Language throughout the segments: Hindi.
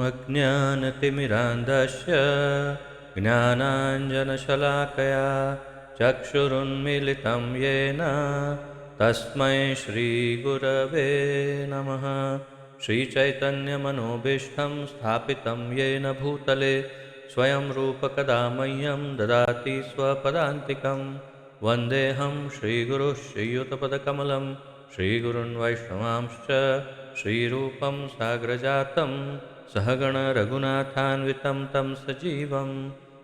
अज्ञानतिमिरान्धस्य ज्ञानाञ्जनशलाकया चक्षुरुन्मीलितं येन तस्मै श्रीगुरवे नमः। श्रीचैतन्यमनोभीष्टं स्थापितं येन भूतले स्वयं रूपकदा मह्यं ददाति स्वपदान्तिकं। वन्देऽहं श्रीगुरुः श्रीयुतपदकमलं श्रीगुरुन् वैष्णवांश्च श्रीरूपं साग्रजातं सहगण रघुनाथान्वितं तं सजीवं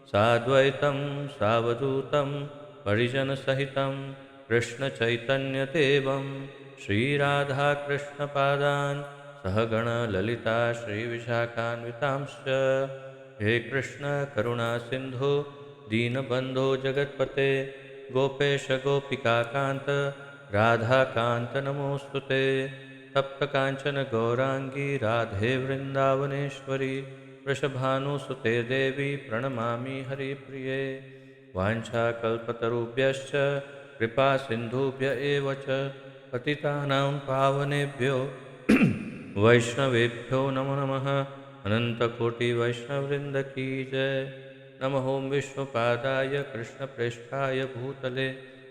साद्वैतं सावधूतं परिजनसहितं कृष्णचैतन्यदेवं श्रीराधाकृष्णपादान् सहगण ललिता श्रीविशाखान्वितांश्च। हे कृष्ण करुणा सिंधु दीनबंधो जगत्पते गोपेश गोपिकाकांत राधाकांत नमोस्तुते। तप्त कांचन गौरांगी राधे वृंदावनेश्वरी वृषभानुसुते देवी प्रणमामि हरिप्रिये। वाञ्छाकल्पतरुभ्यश्च कृपा सिन्धुभ्य एव च पतितानां पावनेभ्यो वैष्णवेभ्यो नमो नमः। अनन्तकोटिवैष्णववृन्द की जय। नमः ओं विष्णुपादाय कृष्णप्रेष्ठाय भूतले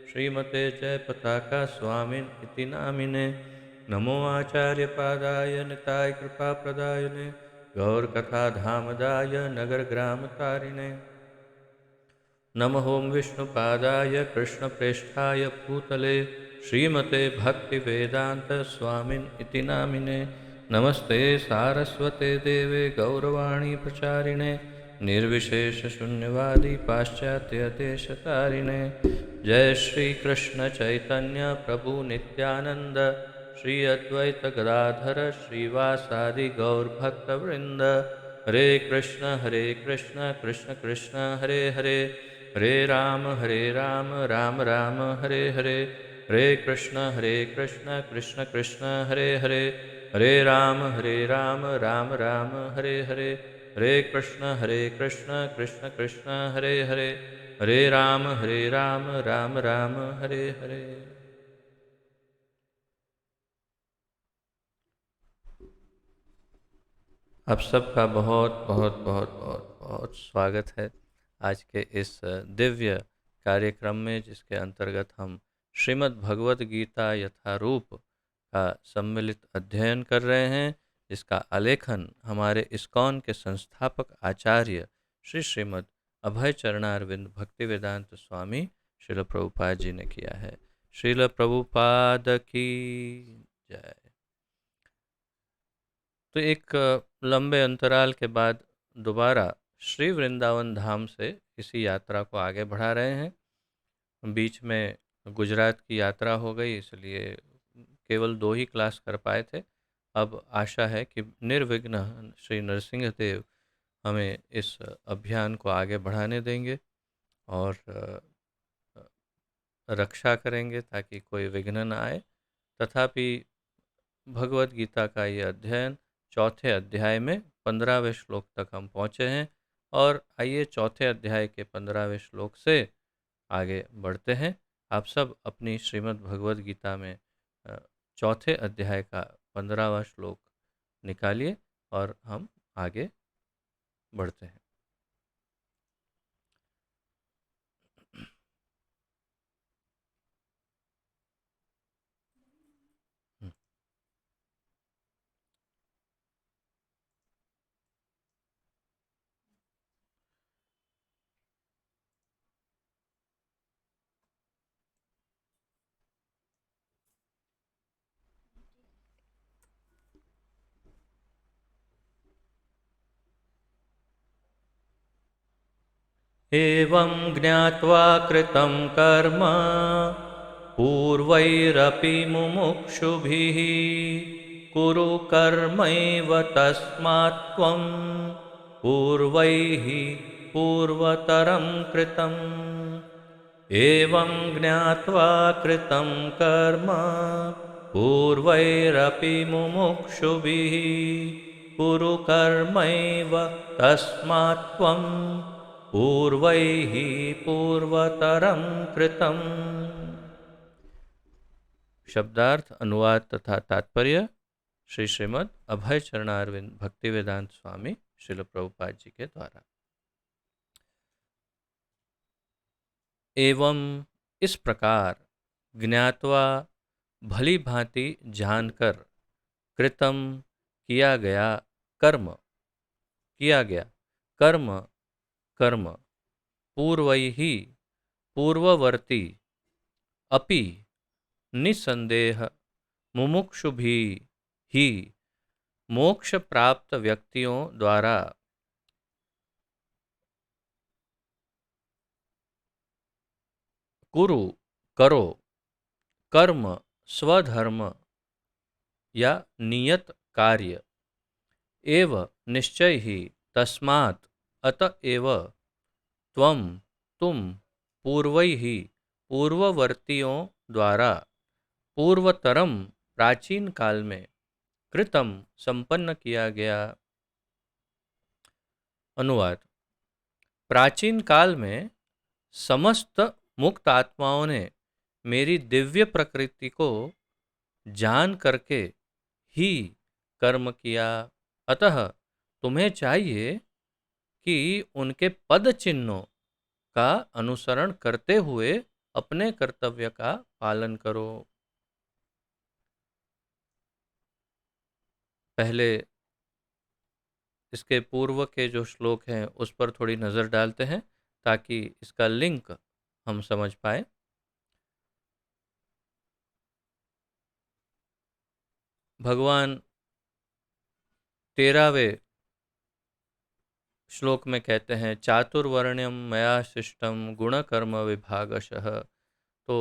श्रीमते जयपताका स्वामिनिति नामिने। नमो आचार्यपादाय निताय कृपाप्रदायिने गौरकथाधामदाय नगरग्रामतारिणे। नमः ओं विष्णुपादाय कृष्णप्रेष्ठाय भूतले श्रीमते भक्तिवेदांत स्वामिनिति नामिने। नमस्ते सारस्वते देवे गौरवाणी प्रचारिणे निर्विशेष शून्यवादी पाश्चात्य देशतारिणे। जय श्री कृष्ण चैतन्य प्रभु नित्यानंद श्री अद्वैत गदाधर श्रीवासादि गौर भक्तवृंद। हरे कृष्ण कृष्ण कृष्ण हरे हरे हरे राम राम राम हरे हरे। हरे कृष्ण कृष्ण कृष्ण हरे हरे हरे राम राम राम हरे हरे। हरे कृष्ण कृष्ण कृष्ण हरे हरे हरे राम राम राम हरे हरे। आप सबका बहुत बहुत बहुत बहुत बहुत स्वागत है आज के इस दिव्य कार्यक्रम में, जिसके अंतर्गत हम श्रीमद् भगवद गीता यथारूप का सम्मिलित अध्ययन कर रहे हैं, जिसका आलेखन हमारे इस्कॉन के संस्थापक आचार्य श्री श्रीमद् अभय चरणारविंद भक्तिवेदांत स्वामी श्रील प्रभुपाद जी ने किया है। श्रील प्रभुपाद की जय। तो एक लंबे अंतराल के बाद दोबारा श्री वृंदावन धाम से इसी यात्रा को आगे बढ़ा रहे हैं। बीच में गुजरात की यात्रा हो गई, इसलिए केवल 2 ही क्लास कर पाए थे। अब आशा है कि निर्विघ्न श्री नरसिंह देव हमें इस अभियान को आगे बढ़ाने देंगे और रक्षा करेंगे ताकि कोई विघ्न न आए। तथापि भगवद गीता का ये अध्ययन चौथे अध्याय में 15वें श्लोक तक हम पहुँचे हैं और आइए चौथे अध्याय के 15वें श्लोक से आगे बढ़ते हैं। आप सब अपनी श्रीमद् भगवद गीता में चौथे अध्याय का 15वां श्लोक निकालिए और हम आगे बढ़ते हैं। एवं ज्ञात्वा कृतं कर्म पूर्वैरपि मुमुक्षुभिः कुरु कर्मैव तस्मात् त्वं पूर्वैः पूर्वतरं कृतम्। एवं ज्ञात्वा कृतं कर्म पूर्वैरपि मुमुक्षुभिः कुरु कर्मैव तस्मात् त्वं पूर्वैः पूर्वतरं कृतम्। शब्दार्थ, अनुवाद तथा तात्पर्य। श्री श्रीमद् अभय चरणारविंद भक्ति वेदांत स्वामी श्रील प्रभुपाद जी के द्वारा। एवं इस प्रकार ज्ञात्वा भली भांति जानकर कृतम किया गया कर्म कर्म पूर्वैहि पूर्ववर्ती अपि निसंदेह मुमुक्षुभि ही मोक्ष प्राप्त व्यक्तियों द्वारा कुरु करो कर्म स्वधर्म या नियत कार्य एव निश्चय ही तस्मात् अतएव त्वं तुम पूर्वैः पूर्ववर्तियों द्वारा पूर्वतरम प्राचीन काल में कृतम संपन्न किया गया। अनुवाद। प्राचीन काल में समस्त मुक्त आत्माओं ने मेरी दिव्य प्रकृति को जान करके ही कर्म किया, अतः तुम्हें चाहिए कि उनके पद चिन्हों का अनुसरण करते हुए अपने कर्तव्य का पालन करो। पहले इसके पूर्व के जो श्लोक हैं उस पर थोड़ी नज़र डालते हैं ताकि इसका लिंक हम समझ पाए। भगवान 13वें श्लोक में कहते हैं चातुर्वर्ण्यम मया शिष्टम गुण कर्म विभागशः। तो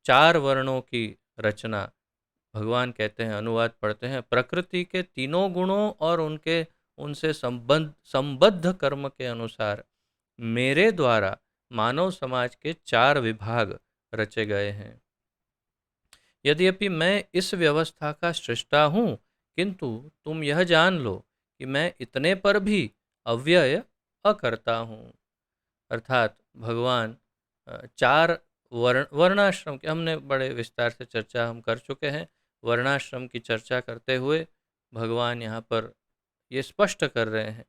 4 वर्णों की रचना भगवान कहते हैं, अनुवाद पढ़ते हैं, प्रकृति के तीनों गुणों और उनसे संबद्ध कर्म के अनुसार मेरे द्वारा मानव समाज के 4 विभाग रचे गए हैं। यद्यपि मैं इस व्यवस्था का सृष्टा हूँ, किंतु तुम यह जान लो कि मैं इतने पर भी अव्यय अकर्ता हूँ। अर्थात भगवान 4 वर्णाश्रम के, हमने बड़े विस्तार से चर्चा हम कर चुके हैं, वर्णाश्रम की चर्चा करते हुए भगवान यहाँ पर ये स्पष्ट कर रहे हैं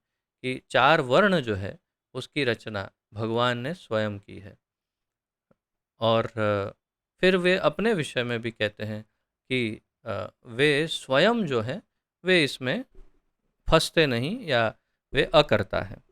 कि 4 वर्ण जो है उसकी रचना भगवान ने स्वयं की है। और फिर वे अपने विषय में भी कहते हैं कि वे स्वयं जो है वे इसमें फंसते नहीं या वे अकर्ता है।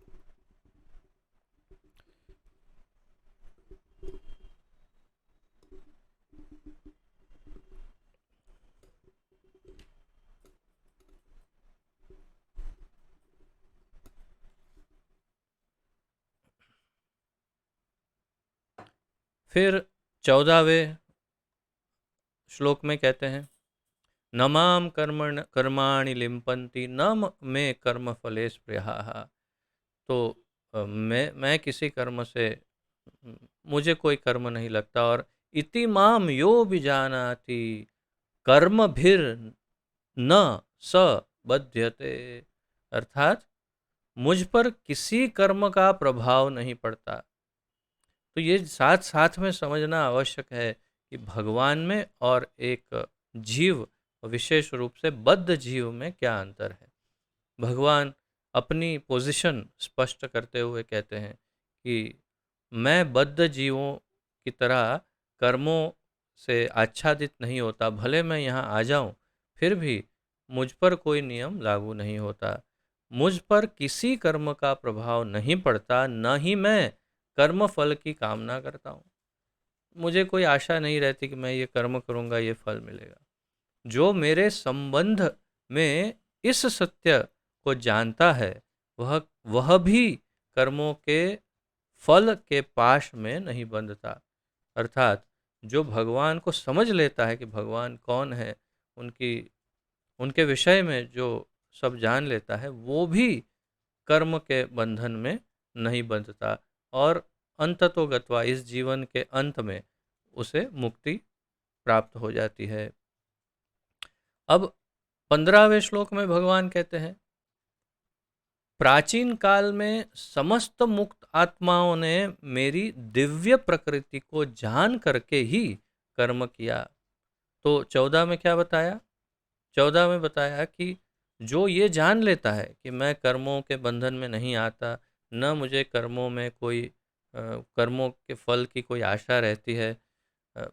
फिर 14वें श्लोक में कहते हैं न माम कर्माणि लिम्पन्ति न मे कर्म फले स्पृहाः। तो मैं किसी कर्म से, मुझे कोई कर्म नहीं लगता। और इति माम यो विजानाति कर्म भीर न स बध्यते, अर्थात मुझ पर किसी कर्म का प्रभाव नहीं पड़ता। तो ये साथ साथ में समझना आवश्यक है कि भगवान में और एक जीव, विशेष रूप से बद्ध जीव में क्या अंतर है। भगवान अपनी पोजीशन स्पष्ट करते हुए कहते हैं कि मैं बद्ध जीवों की तरह कर्मों से आच्छादित नहीं होता, भले मैं यहाँ आ जाऊँ फिर भी मुझ पर कोई नियम लागू नहीं होता, मुझ पर किसी कर्म का प्रभाव नहीं पड़ता, न ही मैं कर्म फल की कामना करता हूँ। मुझे कोई आशा नहीं रहती कि मैं ये कर्म करूँगा ये फल मिलेगा। जो मेरे संबंध में इस सत्य को जानता है वह भी कर्मों के फल के पाश में नहीं बंधता। अर्थात जो भगवान को समझ लेता है कि भगवान कौन है, उनके विषय में जो सब जान लेता है, वो भी कर्म के बंधन में नहीं बंधता और अंततोगत्वा इस जीवन के अंत में उसे मुक्ति प्राप्त हो जाती है। अब 15वें श्लोक में भगवान कहते हैं प्राचीन काल में समस्त मुक्त आत्माओं ने मेरी दिव्य प्रकृति को जान करके ही कर्म किया। तो 14 में क्या बताया 14 में बताया कि जो ये जान लेता है कि मैं कर्मों के बंधन में नहीं आता, न मुझे कर्मों में कोई कर्मों के फल की कोई आशा रहती है, अ,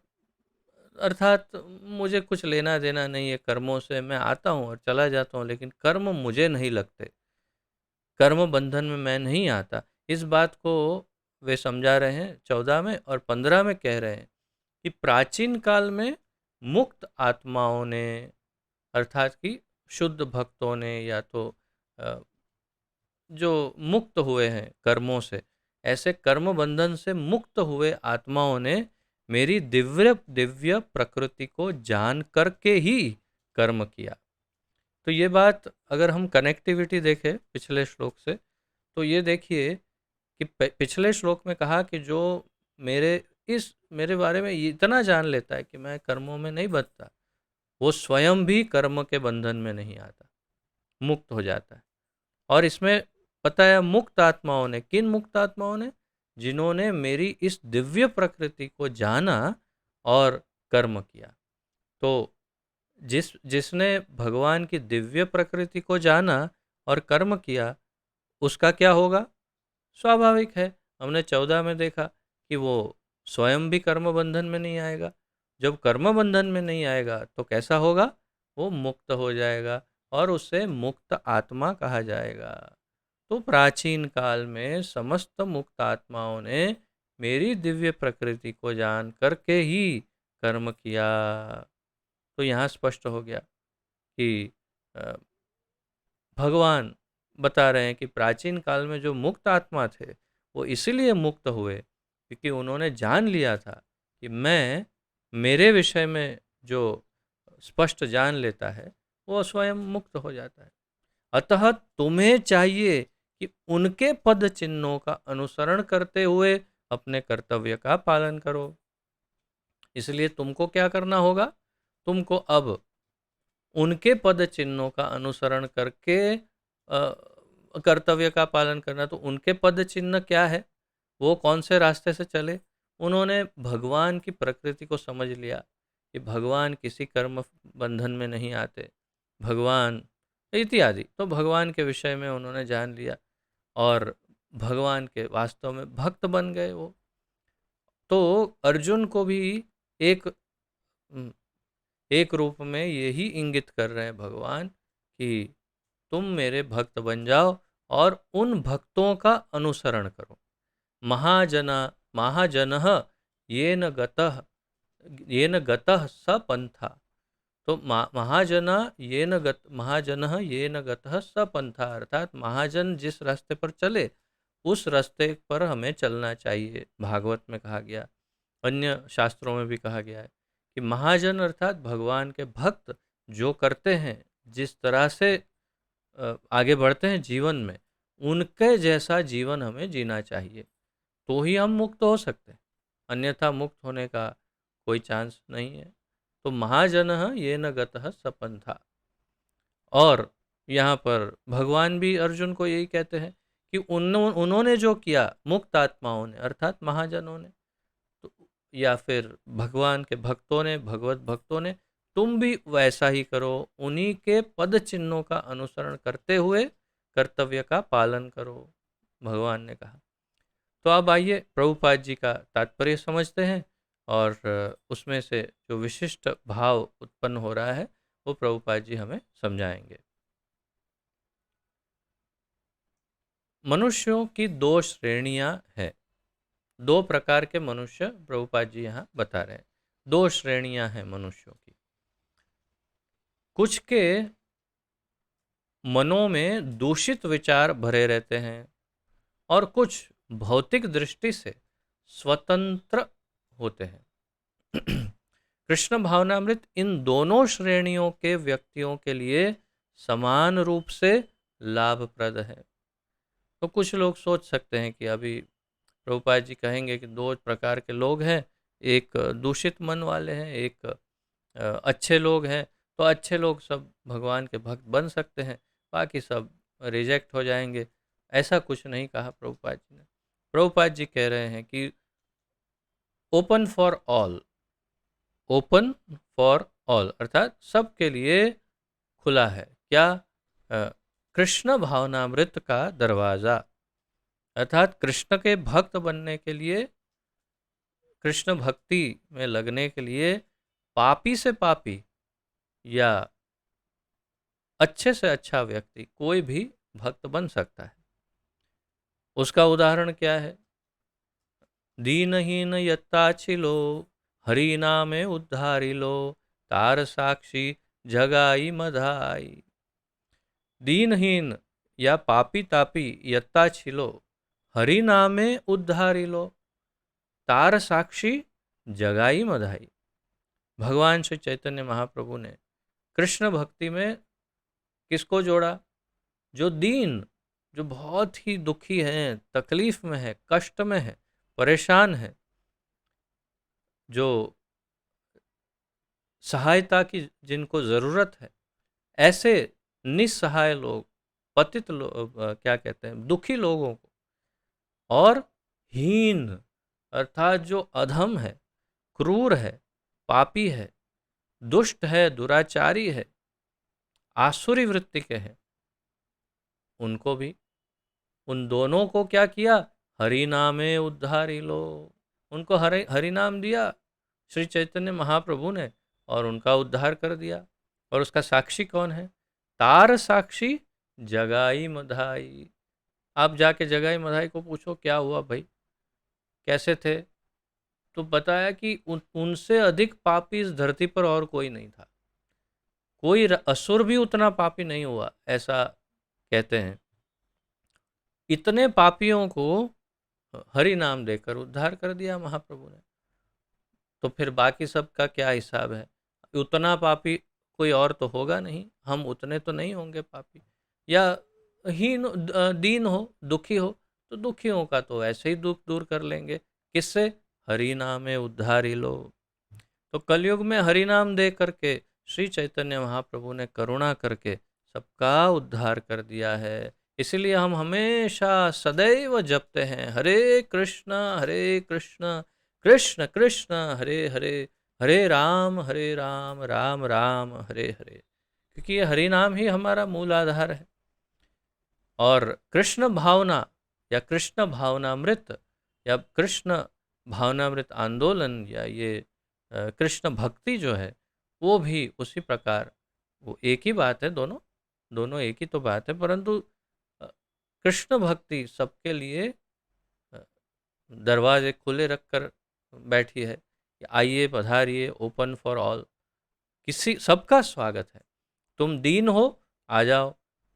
अर्थात मुझे कुछ लेना देना नहीं है कर्मों से, मैं आता हूँ और चला जाता हूँ, लेकिन कर्म मुझे नहीं लगते, कर्म बंधन में मैं नहीं आता। इस बात को वे समझा रहे हैं 14 में, और 15 में कह रहे हैं कि प्राचीन काल में मुक्त आत्माओं ने, अर्थात कि शुद्ध भक्तों ने, या तो अ, जो मुक्त हुए हैं कर्मों से, ऐसे कर्म बंधन से मुक्त हुए आत्माओं ने मेरी दिव्य दिव्य प्रकृति को जान करके ही कर्म किया। तो ये बात अगर हम कनेक्टिविटी देखें पिछले श्लोक से, तो ये देखिए कि पिछले श्लोक में कहा कि जो मेरे मेरे बारे में इतना जान लेता है कि मैं कर्मों में नहीं बंधता, वो स्वयं भी कर्म के बंधन में नहीं आता, मुक्त हो जाता है। और इसमें बताया मुक्त आत्माओं ने, किन मुक्त आत्माओं ने? जिन्होंने मेरी इस दिव्य प्रकृति को जाना और कर्म किया। तो जिसने भगवान की दिव्य प्रकृति को जाना और कर्म किया, उसका क्या होगा? स्वाभाविक है, हमने 14 में देखा कि वो स्वयं भी कर्म बंधन में नहीं आएगा। जब कर्म बंधन में नहीं आएगा तो कैसा होगा? वो मुक्त हो जाएगा और उसे मुक्त आत्मा कहा जाएगा। तो प्राचीन काल में समस्त मुक्त आत्माओं ने मेरी दिव्य प्रकृति को जान करके ही कर्म किया। तो यहाँ स्पष्ट हो गया कि अ, भगवान बता रहे हैं कि प्राचीन काल में जो मुक्त आत्मा थे, वो इसीलिए मुक्त हुए क्योंकि उन्होंने जान लिया था कि मैं, मेरे विषय में जो स्पष्ट जान लेता है, वो स्वयं मुक्त हो जाता है। अतः तुम्हें चाहिए कि उनके पद चिन्हों का अनुसरण करते हुए अपने कर्तव्य का पालन करो। इसलिए तुमको क्या करना होगा? तुमको अब उनके पद चिन्हों का अनुसरण करके कर्तव्य का पालन करना। तो उनके पद चिन्ह क्या है? वो कौन से रास्ते से चले? उन्होंने भगवान की प्रकृति को समझ लिया कि भगवान किसी कर्म बंधन में नहीं आते, भगवान इत्यादि। तो भगवान के विषय में उन्होंने जान लिया और भगवान के वास्तव में भक्त बन गए वो। तो अर्जुन को भी एक एक रूप में यही इंगित कर रहे हैं भगवान कि तुम मेरे भक्त बन जाओ और उन भक्तों का अनुसरण करो। महाजना महाजनः येन गतः स पंथा। तो महाजनः येन गतः स पंथा, अर्थात महाजन जिस रास्ते पर चले उस रास्ते पर हमें चलना चाहिए। भागवत में कहा गया, अन्य शास्त्रों में भी कहा गया है कि महाजन अर्थात भगवान के भक्त जो करते हैं, जिस तरह से आगे बढ़ते हैं जीवन में, उनके जैसा जीवन हमें जीना चाहिए, तो ही हम मुक्त हो सकते हैं, अन्यथा मुक्त होने का कोई चांस नहीं है। तो महाजनः येन गतः स पंथा। और यहाँ पर भगवान भी अर्जुन को यही कहते हैं कि उन्होंने जो किया, मुक्त आत्माओं ने अर्थात महाजनों ने, तो या फिर भगवान के भक्तों ने, भगवत भक्तों ने, तुम भी वैसा ही करो, उन्हीं के पद चिन्हों का अनुसरण करते हुए कर्तव्य का पालन करो, भगवान ने कहा। तो अब आइए प्रभुपाद जी का तात्पर्य समझते हैं और उसमें से जो विशिष्ट भाव उत्पन्न हो रहा है वो प्रभुपाद जी हमें समझाएंगे। मनुष्यों की दो श्रेणियां हैं, दो प्रकार के मनुष्य प्रभुपाद जी यहाँ बता रहे हैं। दो श्रेणियां हैं मनुष्यों की। कुछ के मनों में दूषित विचार भरे रहते हैं और कुछ भौतिक दृष्टि से स्वतंत्र होते हैं। कृष्ण भावनामृत इन दोनों श्रेणियों के व्यक्तियों के लिए समान रूप से लाभप्रद है। तो कुछ लोग सोच सकते हैं कि अभी प्रभुपाद जी कहेंगे कि दो प्रकार के लोग हैं, एक दूषित मन वाले हैं, एक अच्छे लोग हैं। तो अच्छे लोग सब भगवान के भक्त बन सकते हैं, बाकी सब रिजेक्ट हो जाएंगे। ऐसा कुछ नहीं कहा प्रभुपाद जी ने। प्रभुपाद जी कह रहे हैं कि open for all, open for all अर्थात सबके लिए खुला है। क्या? कृष्ण भावनामृत का दरवाज़ा, अर्थात कृष्ण के भक्त बनने के लिए, कृष्ण भक्ति में लगने के लिए पापी से पापी या अच्छे से अच्छा व्यक्ति कोई भी भक्त बन सकता है। उसका उदाहरण क्या है? दीनहीन यत्ताचिलो हरि नामे उद्धारिलो तार साक्षी जगाई मधाई। दीनहीन या पापी तापी यत्ताचिलो हरि नामे उद्धारिलो तार साक्षी जगाई मधाई। भगवान श्री चैतन्य महाप्रभु ने कृष्ण भक्ति में किसको जोड़ा? जो दीन, जो बहुत ही दुखी हैं, तकलीफ में है, कष्ट में है, परेशान है, जो सहायता की जिनको ज़रूरत है, ऐसे निस्सहाय लोग, पतित लोग, क्या कहते हैं, दुखी लोगों को, और हीन अर्थात जो अधम है, क्रूर है, पापी है, दुष्ट है, दुराचारी है, आसुरी वृत्ति के हैं, उनको भी, उन दोनों को क्या किया? हरि नामे उद्धारी लो। उनको हरि नाम दिया श्री चैतन्य महाप्रभु ने और उनका उद्धार कर दिया। और उसका साक्षी कौन है? तार साक्षी जगाई मधाई। आप जाके जगाई मधाई को पूछो क्या हुआ भाई, कैसे थे, तो बताया कि उनसे अधिक पापी इस धरती पर और कोई नहीं था। कोई असुर भी उतना पापी नहीं हुआ, ऐसा कहते हैं। इतने पापियों को हरि नाम देकर उद्धार कर दिया महाप्रभु ने। तो फिर बाकी सब का क्या हिसाब है? उतना पापी कोई और तो होगा नहीं, हम उतने तो नहीं होंगे पापी। या हीन दीन हो, दुखी हो, तो दुखियों का तो ऐसे ही दुख दूर कर लेंगे। किससे? हरि नामे उद्धारी लो। तो कलयुग में हरि नाम दे करके श्री चैतन्य महाप्रभु ने करुणा करके सबका उद्धार कर दिया है। इसलिए हम हमेशा सदैव जपते हैं हरे कृष्ण कृष्ण कृष्ण हरे हरे, हरे राम राम राम हरे हरे। क्योंकि ये हरि नाम ही हमारा मूल आधार है। और कृष्ण भावना या कृष्ण भावनामृत या कृष्ण भावनामृत आंदोलन या ये कृष्ण भक्ति जो है वो भी उसी प्रकार, वो एक ही बात है, दोनों दोनों एक ही तो बात है, परंतु कृष्ण भक्ति सबके लिए दरवाजे खुले रखकर बैठी है। आइए पधारिए, ओपन फॉर ऑल, किसी सबका स्वागत है। तुम दीन हो आ जाओ,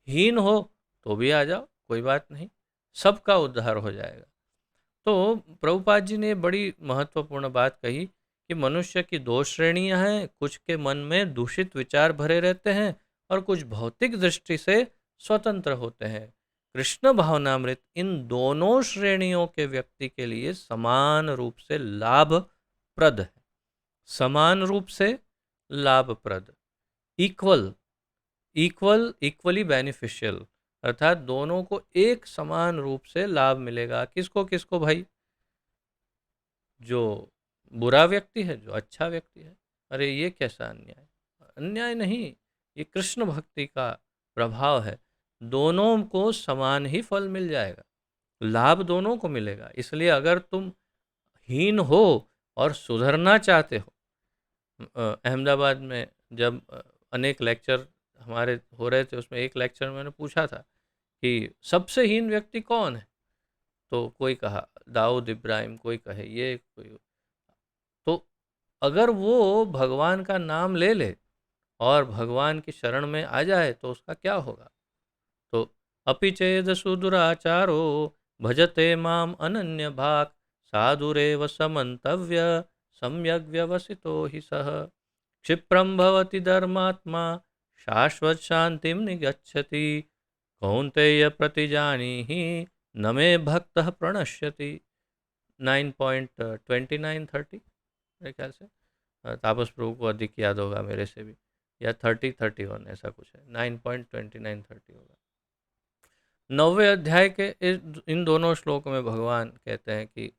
हीन हो तो भी आ जाओ, कोई बात नहीं, सबका उद्धार हो जाएगा। तो प्रभुपाद जी ने बड़ी महत्वपूर्ण बात कही कि मनुष्य की दो श्रेणियां हैं, कुछ के मन में दूषित विचार भरे रहते हैं और कुछ भौतिक दृष्टि से स्वतंत्र होते हैं। कृष्ण भावनामृत इन दोनों श्रेणियों के व्यक्ति के लिए समान रूप से लाभप्रद है, समान रूप से लाभप्रद, इक्वली बेनिफिशियल, अर्थात दोनों को एक समान रूप से लाभ मिलेगा। किसको किसको भाई? जो बुरा व्यक्ति है, जो अच्छा व्यक्ति है। अरे ये कैसा अन्याय? अन्याय नहीं, ये कृष्ण भक्ति का प्रभाव है। दोनों को समान ही फल मिल जाएगा, लाभ दोनों को मिलेगा। इसलिए अगर तुम हीन हो और सुधरना चाहते हो, अहमदाबाद में जब अनेक लेक्चर हमारे हो रहे थे, उसमें एक लेक्चर में मैंने पूछा था कि सबसे हीन व्यक्ति कौन है, तो कोई कहा दाऊद इब्राहिम, कोई कहे ये, कोई। तो अगर वो भगवान का नाम ले ले और भगवान की शरण में आ जाए तो उसका क्या होगा? तो अपि चेद सुदुराचारो भजते माम अनन्य भाग साधुरेव समन्तव्य सम्यक व्यवसितो ही सह क्षिप्रम भवति धर्मात्मा शाश्वत शांतिम निगच्छति कौन्तेय प्रतिजानीहि न मे भक्तः प्रणश्यति। 9.29-30 मेरे ख्याल से, तापस प्रभु को अधिक याद होगा मेरे से भी, या 30-31 ऐसा कुछ है, 9.29-30 होगा। 9वें अध्याय के इन दोनों श्लोकों में भगवान कहते हैं कि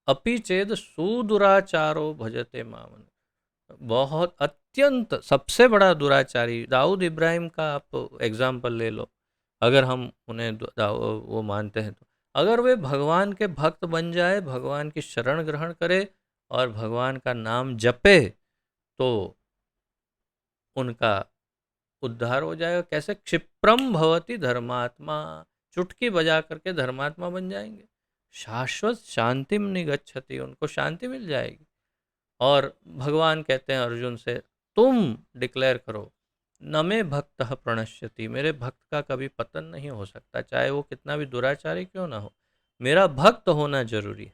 अपि चेद सुदुराचारो भजते मामन, बहुत अत्यंत सबसे बड़ा दुराचारी दाऊद इब्राहिम का आप एग्जाम्पल ले लो, अगर हम उन्हें वो मानते हैं तो अगर वे भगवान के भक्त बन जाए, भगवान की शरण ग्रहण करे और भगवान का नाम जपे, तो उनका उद्धार हो जाएगा। कैसे? क्षिप्रम भवति धर्मात्मा, चुटकी बजा करके धर्मात्मा बन जाएंगे। शाश्वत शांतिम निगच्छति, उनको शांति मिल जाएगी। और भगवान कहते हैं अर्जुन से, तुम डिक्लेयर करो, न मे भक्त प्रणश्यति, मेरे भक्त का कभी पतन नहीं हो सकता, चाहे वो कितना भी दुराचारी क्यों ना हो, मेरा भक्त होना जरूरी है।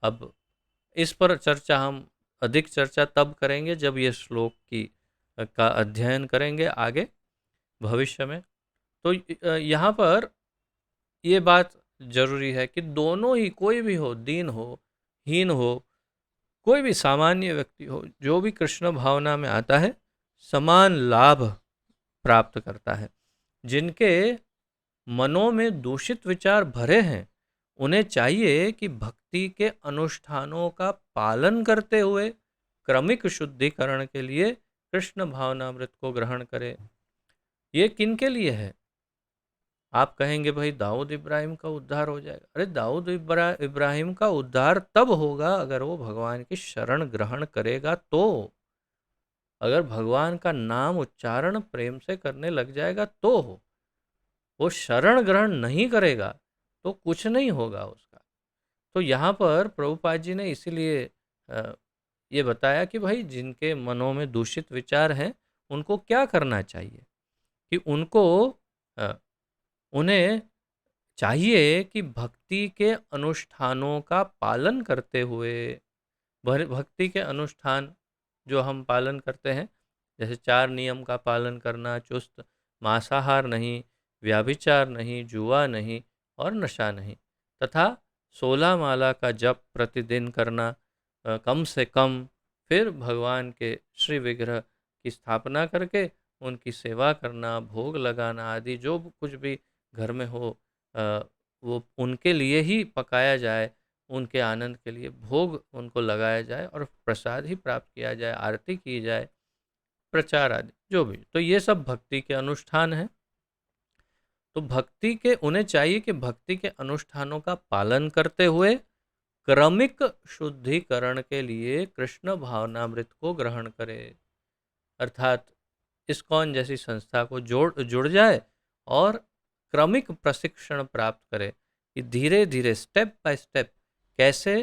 अब इस पर चर्चा हम अधिक चर्चा तब करेंगे जब ये श्लोक की का अध्ययन करेंगे आगे भविष्य में। तो यहाँ पर ये बात जरूरी है कि दोनों ही, कोई भी हो, दीन हो, हीन हो, कोई भी सामान्य व्यक्ति हो, जो भी कृष्ण भावना में आता है समान लाभ प्राप्त करता है। जिनके मनों में दूषित विचार भरे हैं, उन्हें चाहिए कि भक्ति के अनुष्ठानों का पालन करते हुए क्रमिक शुद्धिकरण के लिए कृष्ण भावनामृत को ग्रहण करें। ये किन के लिए है? आप कहेंगे भाई दाऊद इब्राहिम का उद्धार हो जाएगा। अरे दाऊद इब्राहिम का उद्धार तब होगा अगर वो भगवान की शरण ग्रहण करेगा तो। अगर भगवान का नाम उच्चारण प्रेम से करने लग जाएगा तो हो। वो शरण ग्रहण नहीं करेगा तो कुछ नहीं होगा उसका। तो यहाँ पर प्रभुपाद जी ने इसीलिए ये बताया कि भाई जिनके मनों में दूषित विचार हैं उनको क्या करना चाहिए, कि उनको उन्हें चाहिए कि भक्ति के अनुष्ठानों का पालन करते हुए, भक्ति के अनुष्ठान जो हम पालन करते हैं, जैसे 4 नियम का पालन करना, चुस्त मांसाहार नहीं, व्याभिचार नहीं, जुआ नहीं और नशा नहीं, तथा 16 माला का जप प्रतिदिन करना कम से कम, फिर भगवान के श्री विग्रह की स्थापना करके उनकी सेवा करना, भोग लगाना आदि जो कुछ भी घर में हो वो उनके लिए ही पकाया जाए, उनके आनंद के लिए भोग उनको लगाया जाए और प्रसाद ही प्राप्त किया जाए, आरती की जाए, प्रचार आदि जो भी। तो ये सब भक्ति के अनुष्ठान हैं। तो भक्ति के उन्हें चाहिए कि भक्ति के अनुष्ठानों का पालन करते हुए क्रमिक शुद्धिकरण के लिए कृष्ण भावनामृत को ग्रहण करें, अर्थात इस्कॉन जैसी संस्था को जुड़ जाए और क्रमिक प्रशिक्षण प्राप्त करे कि धीरे धीरे स्टेप बाय स्टेप कैसे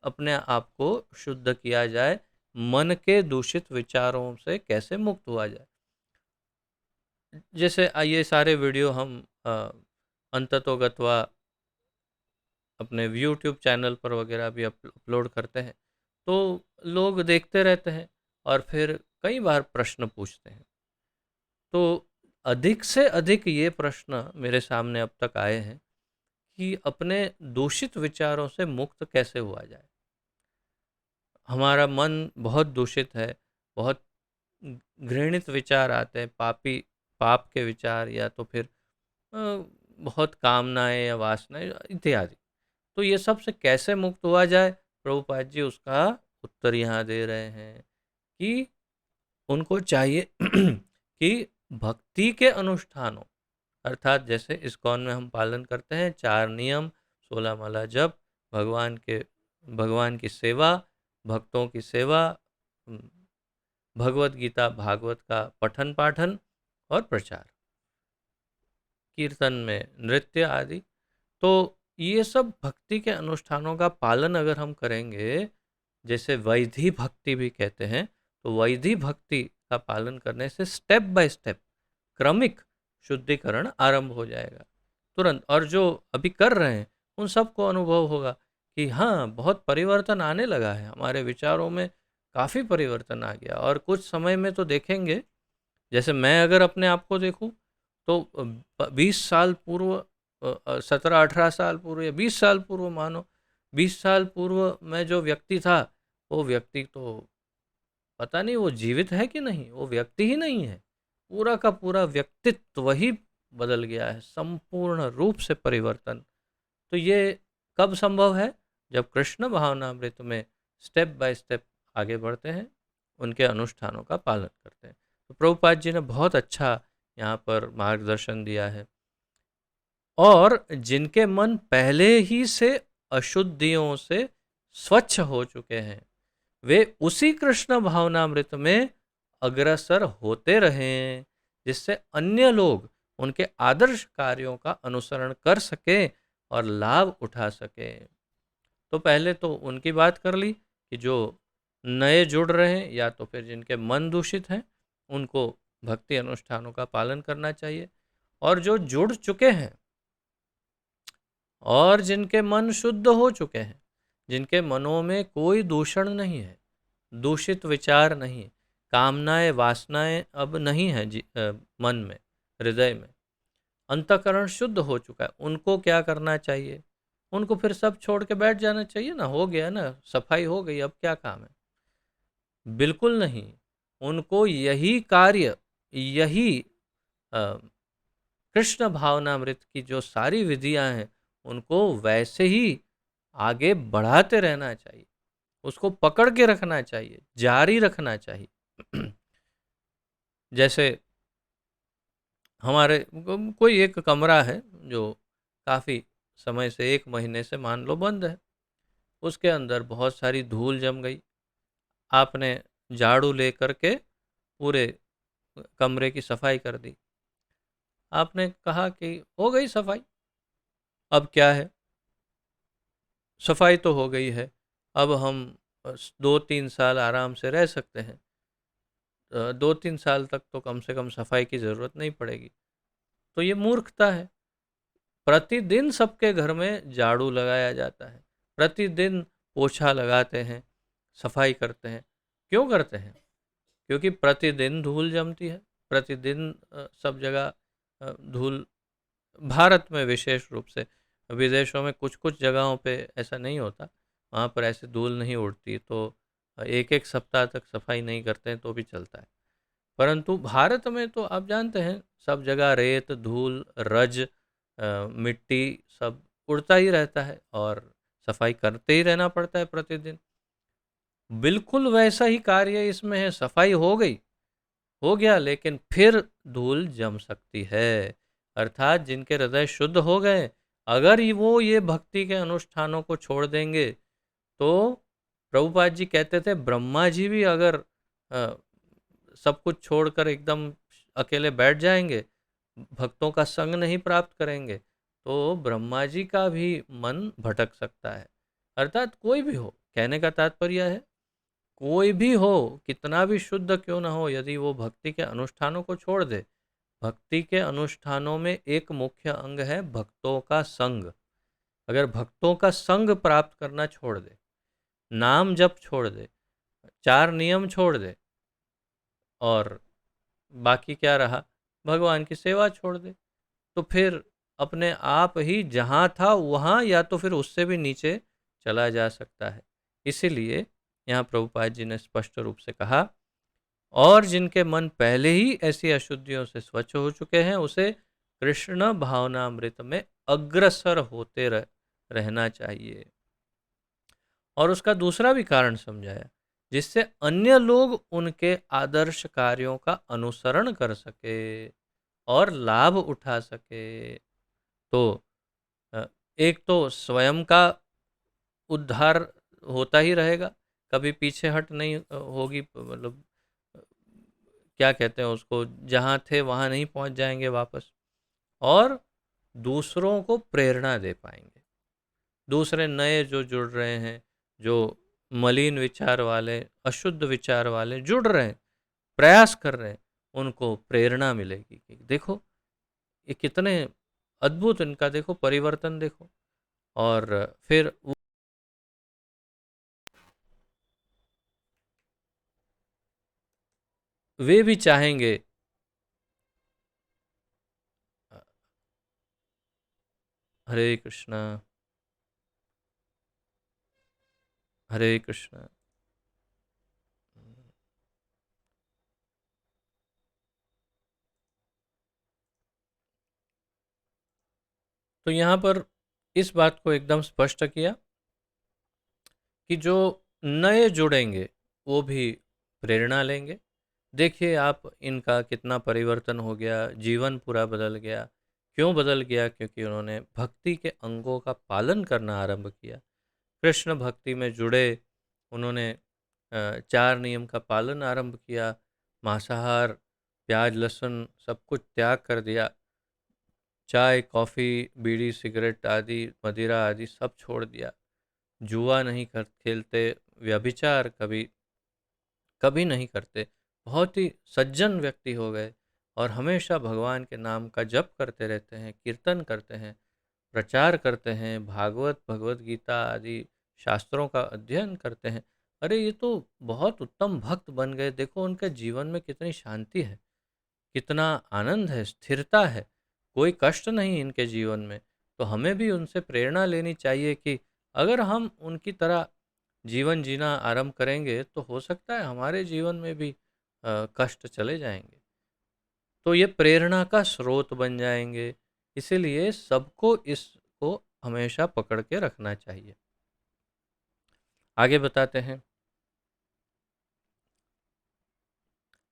अपने आप को शुद्ध किया जाए, मन के दूषित विचारों से कैसे मुक्त हुआ जाए। जैसे ये सारे वीडियो हम अंततोगत्वा अपने यूट्यूब चैनल पर वगैरह भी अपलोड करते हैं, तो लोग देखते रहते हैं और फिर कई बार प्रश्न पूछते हैं। तो अधिक से अधिक ये प्रश्न मेरे सामने अब तक आए हैं कि अपने दूषित विचारों से मुक्त कैसे हुआ जाए। हमारा मन बहुत दूषित है, बहुत घृणित विचार आते हैं, पाप के विचार, या तो फिर बहुत कामनाएं या वासनाएं इत्यादि। तो ये सब से कैसे मुक्त हुआ जाए, प्रभुपाद जी उसका उत्तर यहाँ दे रहे हैं कि उनको चाहिए कि भक्ति के अनुष्ठानों, अर्थात जैसे इस्कॉन में हम पालन करते हैं 4 नियम, 16 माला जप, भगवान की सेवा, भक्तों की सेवा, भगवत गीता भागवत का पठन पाठन और प्रचार, कीर्तन में नृत्य आदि। तो ये सब भक्ति के अनुष्ठानों का पालन अगर हम करेंगे, जैसे वैधि भक्ति भी कहते हैं, तो वैधि भक्ति का पालन करने से स्टेप बाय स्टेप क्रमिक शुद्धिकरण आरंभ हो जाएगा तुरंत। और जो अभी कर रहे हैं उन सबको अनुभव होगा कि हाँ, बहुत परिवर्तन आने लगा है, हमारे विचारों में काफ़ी परिवर्तन आ गया। और कुछ समय में तो देखेंगे, जैसे मैं अगर अपने आप को देखूं तो 20 साल पूर्व, 17-18 साल पूर्व या 20 साल पूर्व, मानो 20 साल पूर्व में जो व्यक्ति था, वो व्यक्ति तो पता नहीं वो जीवित है कि नहीं, वो व्यक्ति ही नहीं है। पूरा का पूरा व्यक्तित्व ही बदल गया है, संपूर्ण रूप से परिवर्तन। तो ये कब संभव है? जब कृष्ण भावनामृत में स्टेप बाय स्टेप आगे बढ़ते हैं उनके अनुष्ठानों का पालन करते हैं। तो प्रभुपाद जी ने बहुत अच्छा यहाँ पर मार्गदर्शन दिया है। और जिनके मन पहले ही से अशुद्धियों से स्वच्छ हो चुके हैं, वे उसी कृष्ण भावनामृत में अग्रसर होते रहें, जिससे अन्य लोग उनके आदर्श कार्यों का अनुसरण कर सकें और लाभ उठा सकें। तो पहले तो उनकी बात कर ली कि जो नए जुड़ रहे हैं या तो फिर जिनके मन दूषित हैं, उनको भक्ति अनुष्ठानों का पालन करना चाहिए। और जो जुड़ चुके हैं और जिनके मन शुद्ध हो चुके हैं, जिनके मनों में कोई दूषण नहीं है, दूषित विचार नहीं, कामनाएं वासनाएं अब नहीं है मन में, हृदय में, अंतःकरण शुद्ध हो चुका है, उनको क्या करना चाहिए? उनको फिर सब छोड़ के बैठ जाना चाहिए ना, हो गया ना, सफाई हो गई, अब क्या काम है? बिल्कुल नहीं। उनको यही कार्य, यही अ, कृष्ण भावनामृत की जो सारी विधियां हैं, उनको वैसे ही आगे बढ़ाते रहना चाहिए, उसको पकड़ के रखना चाहिए, जारी रखना चाहिए। जैसे हमारे कोई एक कमरा है जो काफ़ी समय से, 1 महीने से मान लो बंद है, उसके अंदर बहुत सारी धूल जम गई। आपने झाड़ू लेकर के पूरे कमरे की सफाई कर दी। आपने कहा कि हो गई सफाई, अब क्या है, सफाई तो हो गई है, अब हम 2-3 साल आराम से रह सकते हैं। 2-3 साल तक तो कम से कम सफाई की ज़रूरत नहीं पड़ेगी। तो ये मूर्खता है। प्रतिदिन सबके घर में झाड़ू लगाया जाता है, प्रतिदिन पोछा लगाते हैं, सफाई करते हैं। क्यों करते हैं? क्योंकि प्रतिदिन धूल जमती है, प्रतिदिन सब जगह धूल, भारत में विशेष रूप से, विदेशों में कुछ कुछ जगहों पे ऐसा नहीं होता, वहाँ पर ऐसे धूल नहीं उड़ती, तो एक एक सप्ताह तक सफाई नहीं करते हैं तो भी चलता है। परंतु भारत में तो आप जानते हैं, सब जगह रेत, धूल, रज, मिट्टी सब उड़ता ही रहता है और सफाई करते ही रहना पड़ता है प्रतिदिन। बिल्कुल वैसा ही कार्य इसमें है, सफाई हो गई, हो गया, लेकिन फिर धूल जम सकती है। अर्थात जिनके हृदय शुद्ध हो गए, अगर वो ये भक्ति के अनुष्ठानों को छोड़ देंगे, तो प्रभुपाद जी कहते थे ब्रह्मा जी भी अगर अ, सब कुछ छोड़कर एकदम अकेले बैठ जाएंगे, भक्तों का संग नहीं प्राप्त करेंगे, तो ब्रह्मा जी का भी मन भटक सकता है। अर्थात कोई भी हो, कहने का तात्पर्य है कोई भी हो, कितना भी शुद्ध क्यों ना हो, यदि वो भक्ति के अनुष्ठानों को छोड़ दे, भक्ति के अनुष्ठानों में एक मुख्य अंग है भक्तों का संग। अगर भक्तों का संग प्राप्त करना छोड़ दे, नाम जप छोड़ दे, 4 नियम छोड़ दे, और बाकी क्या रहा, भगवान की सेवा छोड़ दे, तो फिर अपने आप ही जहाँ था वहाँ या तो फिर उससे भी नीचे चला जा सकता है। इसीलिए यहाँ प्रभुपाद जी ने स्पष्ट रूप से कहा, और जिनके मन पहले ही ऐसी अशुद्धियों से स्वच्छ हो चुके हैं, उसे कृष्ण भावनामृत में अग्रसर होते रहना चाहिए। और उसका दूसरा भी कारण समझाया, जिससे अन्य लोग उनके आदर्श कार्यों का अनुसरण कर सके और लाभ उठा सके। तो अ, एक तो स्वयं का उद्धार होता ही रहेगा, कभी पीछे हट नहीं होगी, मतलब क्या कहते हैं उसको, जहाँ थे वहाँ नहीं पहुँच जाएंगे वापस, और दूसरों को प्रेरणा दे पाएंगे। दूसरे नए जो जुड़ रहे हैं, जो मलिन विचार वाले, अशुद्ध विचार वाले जुड़ रहे हैं, प्रयास कर रहे हैं, उनको प्रेरणा मिलेगी कि देखो ये कितने अद्भुत, इनका देखो परिवर्तन देखो। और फिर वे भी चाहेंगे, हरे कृष्णा, हरे कृष्णा। तो यहाँ पर इस बात को एकदम स्पष्ट किया कि जो नए जुड़ेंगे वो भी प्रेरणा लेंगे। देखिए आप इनका कितना परिवर्तन हो गया, जीवन पूरा बदल गया। क्यों बदल गया? क्योंकि उन्होंने भक्ति के अंगों का पालन करना आरंभ किया, कृष्ण भक्ति में जुड़े। उन्होंने 4 नियम का पालन आरंभ किया, मांसाहार, प्याज, लहसुन सब कुछ त्याग कर दिया, चाय, कॉफ़ी, बीड़ी, सिगरेट आदि, मदिरा आदि सब छोड़ दिया, जुआ नहीं खेलते, व्यभिचार कभी कभी नहीं करते, बहुत ही सज्जन व्यक्ति हो गए और हमेशा भगवान के नाम का जप करते रहते हैं, कीर्तन करते हैं, प्रचार करते हैं, भागवत, भगवत गीता आदि शास्त्रों का अध्ययन करते हैं। अरे ये तो बहुत उत्तम भक्त बन गए। देखो उनके जीवन में कितनी शांति है, कितना आनंद है, स्थिरता है, कोई कष्ट नहीं इनके जीवन में। तो हमें भी उनसे प्रेरणा लेनी चाहिए कि अगर हम उनकी तरह जीवन जीना आरंभ करेंगे तो हो सकता है हमारे जीवन में भी कष्ट चले जाएंगे, तो ये प्रेरणा का स्रोत बन जाएंगे। इसीलिए सबको इसको हमेशा पकड़ के रखना चाहिए। आगे बताते हैं,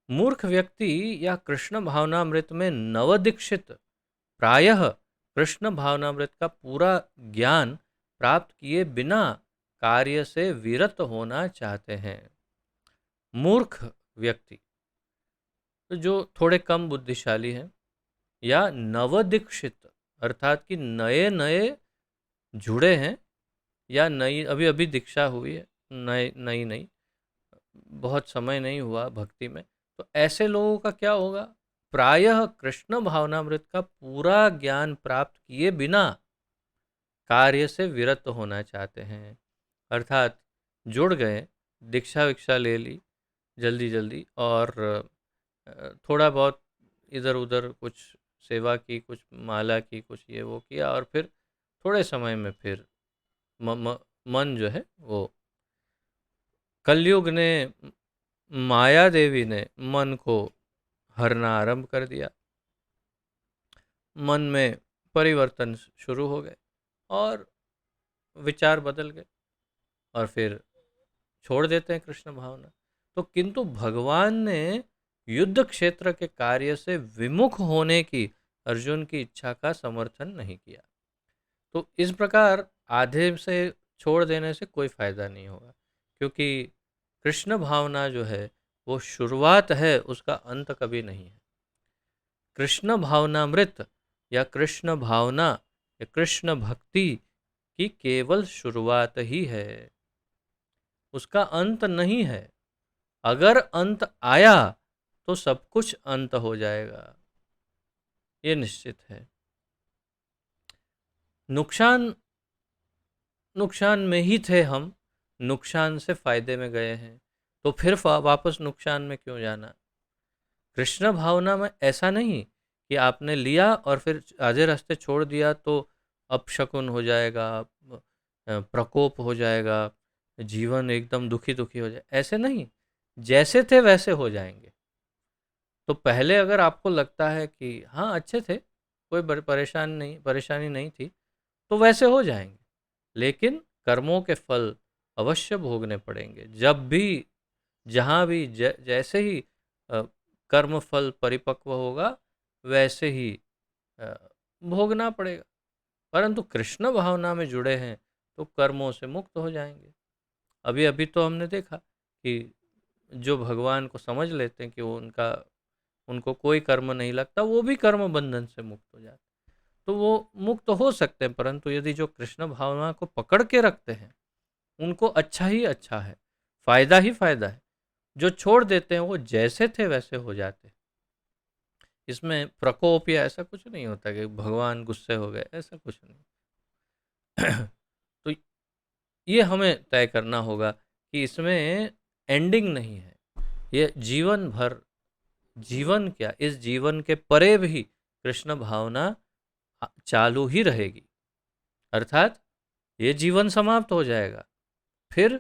मूर्ख व्यक्ति या कृष्ण भावनामृत में नवदीक्षित प्रायः कृष्ण भावनामृत का पूरा ज्ञान प्राप्त किए बिना कार्य से विरत होना चाहते हैं। मूर्ख व्यक्ति तो जो थोड़े कम बुद्धिशाली हैं, या नवदीक्षित अर्थात कि नए नए जुड़े हैं, या नई अभी अभी दीक्षा हुई है, नई नई नई बहुत समय नहीं हुआ भक्ति में, तो ऐसे लोगों का क्या होगा? प्रायः कृष्ण भावनामृत का पूरा ज्ञान प्राप्त किए बिना कार्य से विरत होना चाहते हैं। अर्थात जुड़ गए, दीक्षा विक्षा ले ली जल्दी जल्दी, और थोड़ा बहुत इधर उधर कुछ सेवा की, कुछ माला की, कुछ ये वो किया, और फिर थोड़े समय में फिर मन जो है वो, कलयुग ने, माया देवी ने मन को हरना आरंभ कर दिया, मन में परिवर्तन शुरू हो गए और विचार बदल गए, और फिर छोड़ देते हैं कृष्ण भावना। तो किंतु भगवान ने युद्ध क्षेत्र के कार्य से विमुख होने की अर्जुन की इच्छा का समर्थन नहीं किया। तो इस प्रकार आधे से छोड़ देने से कोई फायदा नहीं होगा, क्योंकि कृष्ण भावना जो है वो शुरुआत है, उसका अंत कभी नहीं है। कृष्ण भावनामृत या कृष्ण भावना या कृष्ण भक्ति की केवल शुरुआत ही है, उसका अंत नहीं है। अगर अंत आया तो सब कुछ अंत हो जाएगा, ये निश्चित है। नुकसान नुकसान में ही थे हम, नुकसान से फायदे में गए हैं, तो फिर वापस नुकसान में क्यों जाना? कृष्ण भावना में ऐसा नहीं कि आपने लिया और फिर आधे रास्ते छोड़ दिया तो अपशकुन हो जाएगा, प्रकोप हो जाएगा, जीवन एकदम दुखी दुखी हो जाए, ऐसे नहीं। जैसे थे वैसे हो जाएंगे। तो पहले अगर आपको लगता है कि हाँ अच्छे थे, कोई परेशानी नहीं थी, तो वैसे हो जाएंगे, लेकिन कर्मों के फल अवश्य भोगने पड़ेंगे। जब भी, जहाँ भी, जैसे ही कर्म फल परिपक्व होगा वैसे ही अ, भोगना पड़ेगा। परंतु कृष्ण भावना में जुड़े हैं तो कर्मों से मुक्त हो जाएंगे। अभी अभी तो हमने देखा कि जो भगवान को समझ लेते हैं कि वो उनको कोई कर्म नहीं लगता, वो भी कर्म बंधन से मुक्त हो जाते, तो वो मुक्त हो सकते हैं। परंतु यदि जो कृष्ण भावना को पकड़ के रखते हैं उनको अच्छा ही अच्छा है, फायदा ही फायदा है। जो छोड़ देते हैं वो जैसे थे वैसे हो जाते हैं। इसमें प्रकोप या ऐसा कुछ नहीं होता कि भगवान गुस्से हो गए, ऐसा कुछ नहीं। तो ये हमें तय करना होगा कि इसमें एंडिंग नहीं है, ये जीवन भर, जीवन क्या, इस जीवन के परे भी कृष्ण भावना चालू ही रहेगी। अर्थात ये जीवन समाप्त हो जाएगा, फिर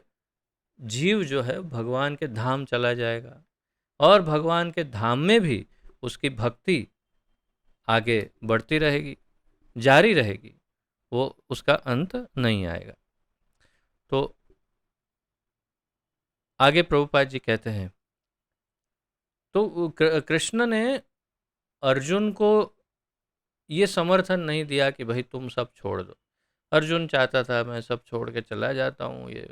जीव जो है भगवान के धाम चला जाएगा, और भगवान के धाम में भी उसकी भक्ति आगे बढ़ती रहेगी, जारी रहेगी, वो उसका अंत नहीं आएगा। तो आगे प्रभुपाद जी कहते हैं, तो कृष्ण ने अर्जुन को ये समर्थन नहीं दिया कि भाई तुम सब छोड़ दो। अर्जुन चाहता था मैं सब छोड़ के चला जाता हूँ, ये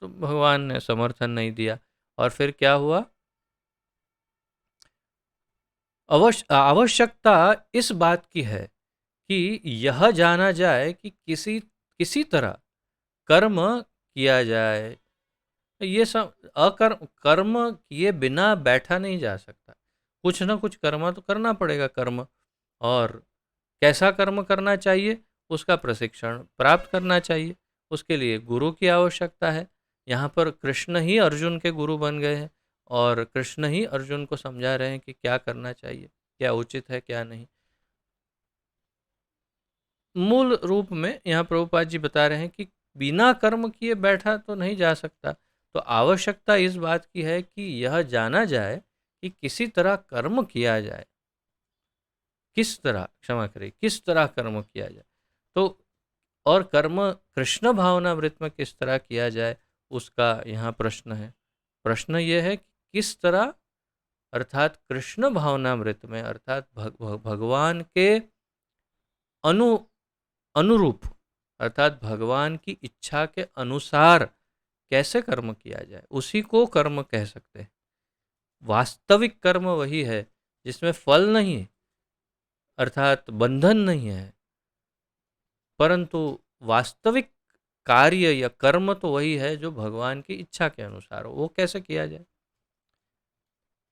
तो भगवान ने समर्थन नहीं दिया। और फिर क्या हुआ? आवश्यकता इस बात की है कि यह जाना जाए कि किसी किसी तरह कर्म किया जाए। ये सब अकर्म कर्म किए बिना बैठा नहीं जा सकता। कुछ ना कुछ कर्म तो करना पड़ेगा। कर्म, और कैसा कर्म करना चाहिए उसका प्रशिक्षण प्राप्त करना चाहिए। उसके लिए गुरु की आवश्यकता है। यहाँ पर कृष्ण ही अर्जुन के गुरु बन गए हैं और कृष्ण ही अर्जुन को समझा रहे हैं कि क्या करना चाहिए, क्या उचित है, क्या नहीं। मूल रूप में यहाँ प्रभुपाद जी बता रहे हैं कि बिना कर्म किए बैठा तो नहीं जा सकता। तो आवश्यकता इस बात की है कि यह जाना जाए कि किसी तरह कर्म किया जाए। किस तरह, क्षमा करें, किस तरह कर्म किया जाए। तो और कर्म कृष्ण भावनामृत में किस तरह किया जाए, उसका यहाँ प्रश्न है। प्रश्न ये है कि किस तरह, अर्थात कृष्ण भावनामृत में, अर्थात भगवान के अनु अनुरूप, अर्थात भगवान की इच्छा के अनुसार कैसे कर्म किया जाए, उसी को कर्म कह सकते हैं। वास्तविक कर्म वही है जिसमें फल नहीं है, अर्थात बंधन नहीं है, परंतु वास्तविक कार्य या कर्म तो वही है जो भगवान की इच्छा के अनुसार हो। वो कैसे किया जाए?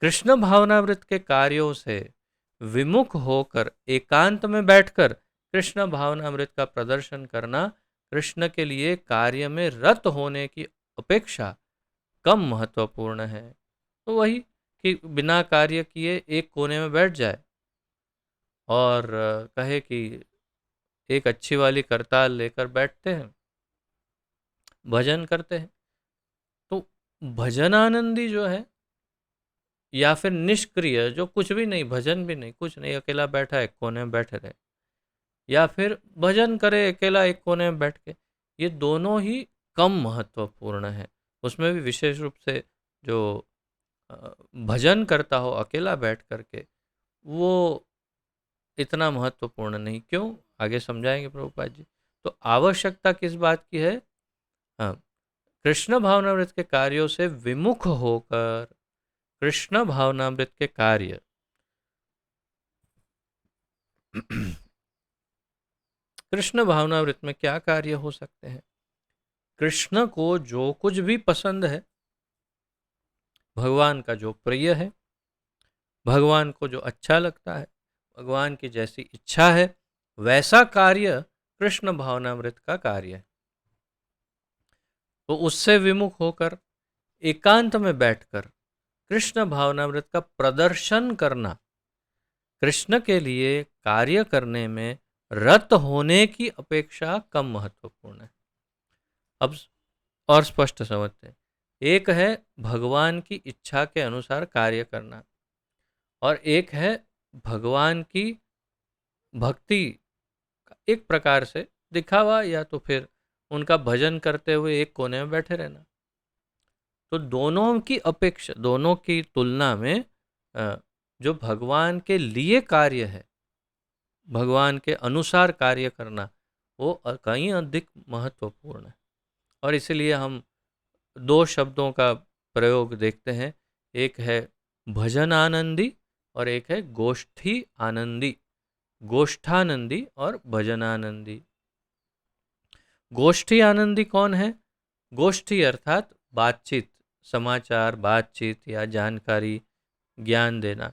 कृष्ण भावनावृत के कार्यों से विमुख होकर एकांत में बैठकर कृष्ण भावनामृत का प्रदर्शन करना कृष्ण के लिए कार्य में रत होने की अपेक्षा कम महत्वपूर्ण है। तो वही कि बिना कार्य किए एक कोने में बैठ जाए और कहे कि एक अच्छी वाली करताल लेकर बैठते हैं, भजन करते हैं। तो भजनानंदी जो है, या फिर निष्क्रिय जो कुछ भी नहीं, भजन भी नहीं, कुछ नहीं, अकेला बैठा है, एक कोने में बैठे रहे, या फिर भजन करे अकेला एक कोने में बैठ के, ये दोनों ही कम महत्वपूर्ण है। उसमें भी विशेष रूप से जो भजन करता हो अकेला बैठ करके, वो इतना महत्वपूर्ण नहीं। क्यों? आगे समझाएंगे प्रभुपाद जी। तो आवश्यकता किस बात की है? हाँ, कृष्ण भावनामृत के कार्यों से विमुख होकर कृष्ण भावनामृत के कार्य कृष्ण भावनामृत में क्या कार्य हो सकते हैं? कृष्ण को जो कुछ भी पसंद है, भगवान का जो प्रिय है, भगवान को जो अच्छा लगता है, भगवान की जैसी इच्छा है, वैसा कार्य कृष्ण भावनामृत का कार्य है। तो उससे विमुख होकर एकांत में बैठकर कृष्ण भावनामृत का प्रदर्शन करना कृष्ण के लिए कार्य करने में रत होने की अपेक्षा कम महत्वपूर्ण है। अब और स्पष्ट समझते हैं। एक है भगवान की इच्छा के अनुसार कार्य करना, और एक है भगवान की भक्ति का एक प्रकार से दिखावा, या तो फिर उनका भजन करते हुए एक कोने में बैठे रहना। तो दोनों की अपेक्षा, दोनों की तुलना में जो भगवान के लिए कार्य है, भगवान के अनुसार कार्य करना, वो कहीं अधिक महत्वपूर्ण है। और इसलिए हम दो शब्दों का प्रयोग देखते हैं। एक है भजन आनंदी और एक है गोष्ठी आनंदी। गोष्ठानंदी और भजनानंदी। गोष्ठी आनंदी कौन है? गोष्ठी अर्थात बातचीत, समाचार, बातचीत या जानकारी, ज्ञान देना।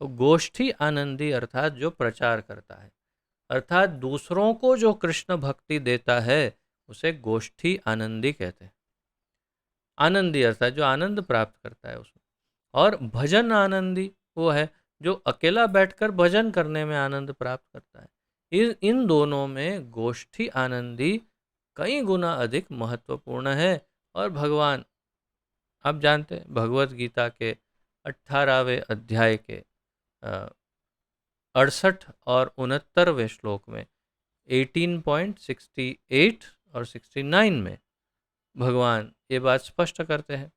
तो गोष्ठी आनंदी अर्थात जो प्रचार करता है, अर्थात दूसरों को जो कृष्ण भक्ति देता है, उसे गोष्ठी आनंदी कहते हैं। आनंदी अर्थात जो आनंद प्राप्त करता है उसमें। और भजन आनंदी वो है जो अकेला बैठकर भजन करने में आनंद प्राप्त करता है। इन दोनों में गोष्ठी आनंदी कई गुना अधिक महत्वपूर्ण है। और भगवान, आप जानते हैं, भगवत गीता के 18वें अध्याय के 68 और 69वें श्लोक में 18.68 और 69 में भगवान ये बात स्पष्ट करते हैं।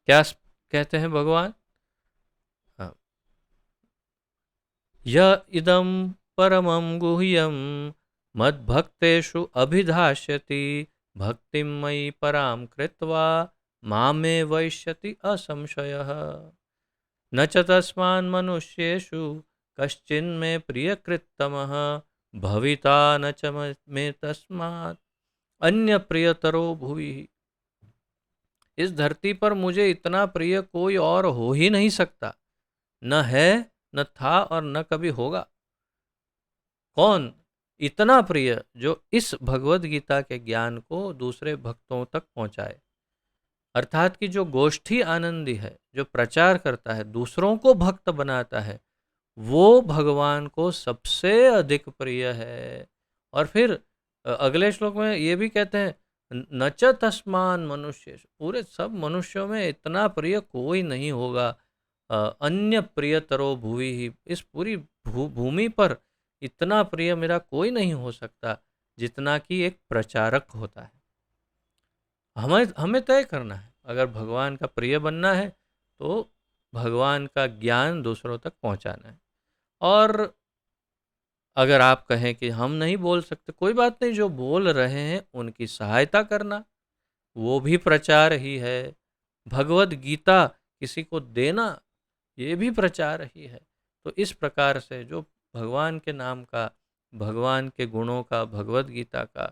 क्या कहते हैं भगवान? हाँ, य इदं परमं गुह्यं मद्भक्तेषु अभिधास्यति भक्तिं मयि परां कृत्वा मामे वैष्यति असंशयः। न च तस्मान् मनुष्येषु कश्चिन्मे प्रियकृत्तमः भविता न च मे तस्मात् अन्य प्रियतरो भुवि। इस धरती पर मुझे इतना प्रिय कोई और हो ही नहीं सकता, न है, न था और न कभी होगा। कौन इतना प्रिय जो इस भगवत गीता के ज्ञान को दूसरे भक्तों तक पहुंचाए, अर्थात कि जो गोष्ठी आनंदी है, जो प्रचार करता है, दूसरों को भक्त बनाता है, वो भगवान को सबसे अधिक प्रिय है। और फिर अगले श्लोक में ये भी कहते हैं, न च तस्मान मनुष्य, पूरे सब मनुष्यों में इतना प्रिय कोई नहीं होगा। अन्य प्रियतरो भुवि ही, इस पूरी भूमि पर इतना प्रिय मेरा कोई नहीं हो सकता जितना कि एक प्रचारक होता है। हमें हमें तय करना है, अगर भगवान का प्रिय बनना है तो भगवान का ज्ञान दूसरों तक पहुंचाना है। और अगर आप कहें कि हम नहीं बोल सकते, कोई बात नहीं, जो बोल रहे हैं उनकी सहायता करना, वो भी प्रचार ही है। भगवत गीता किसी को देना, ये भी प्रचार ही है। तो इस प्रकार से जो भगवान के नाम का, भगवान के गुणों का, भगवत गीता का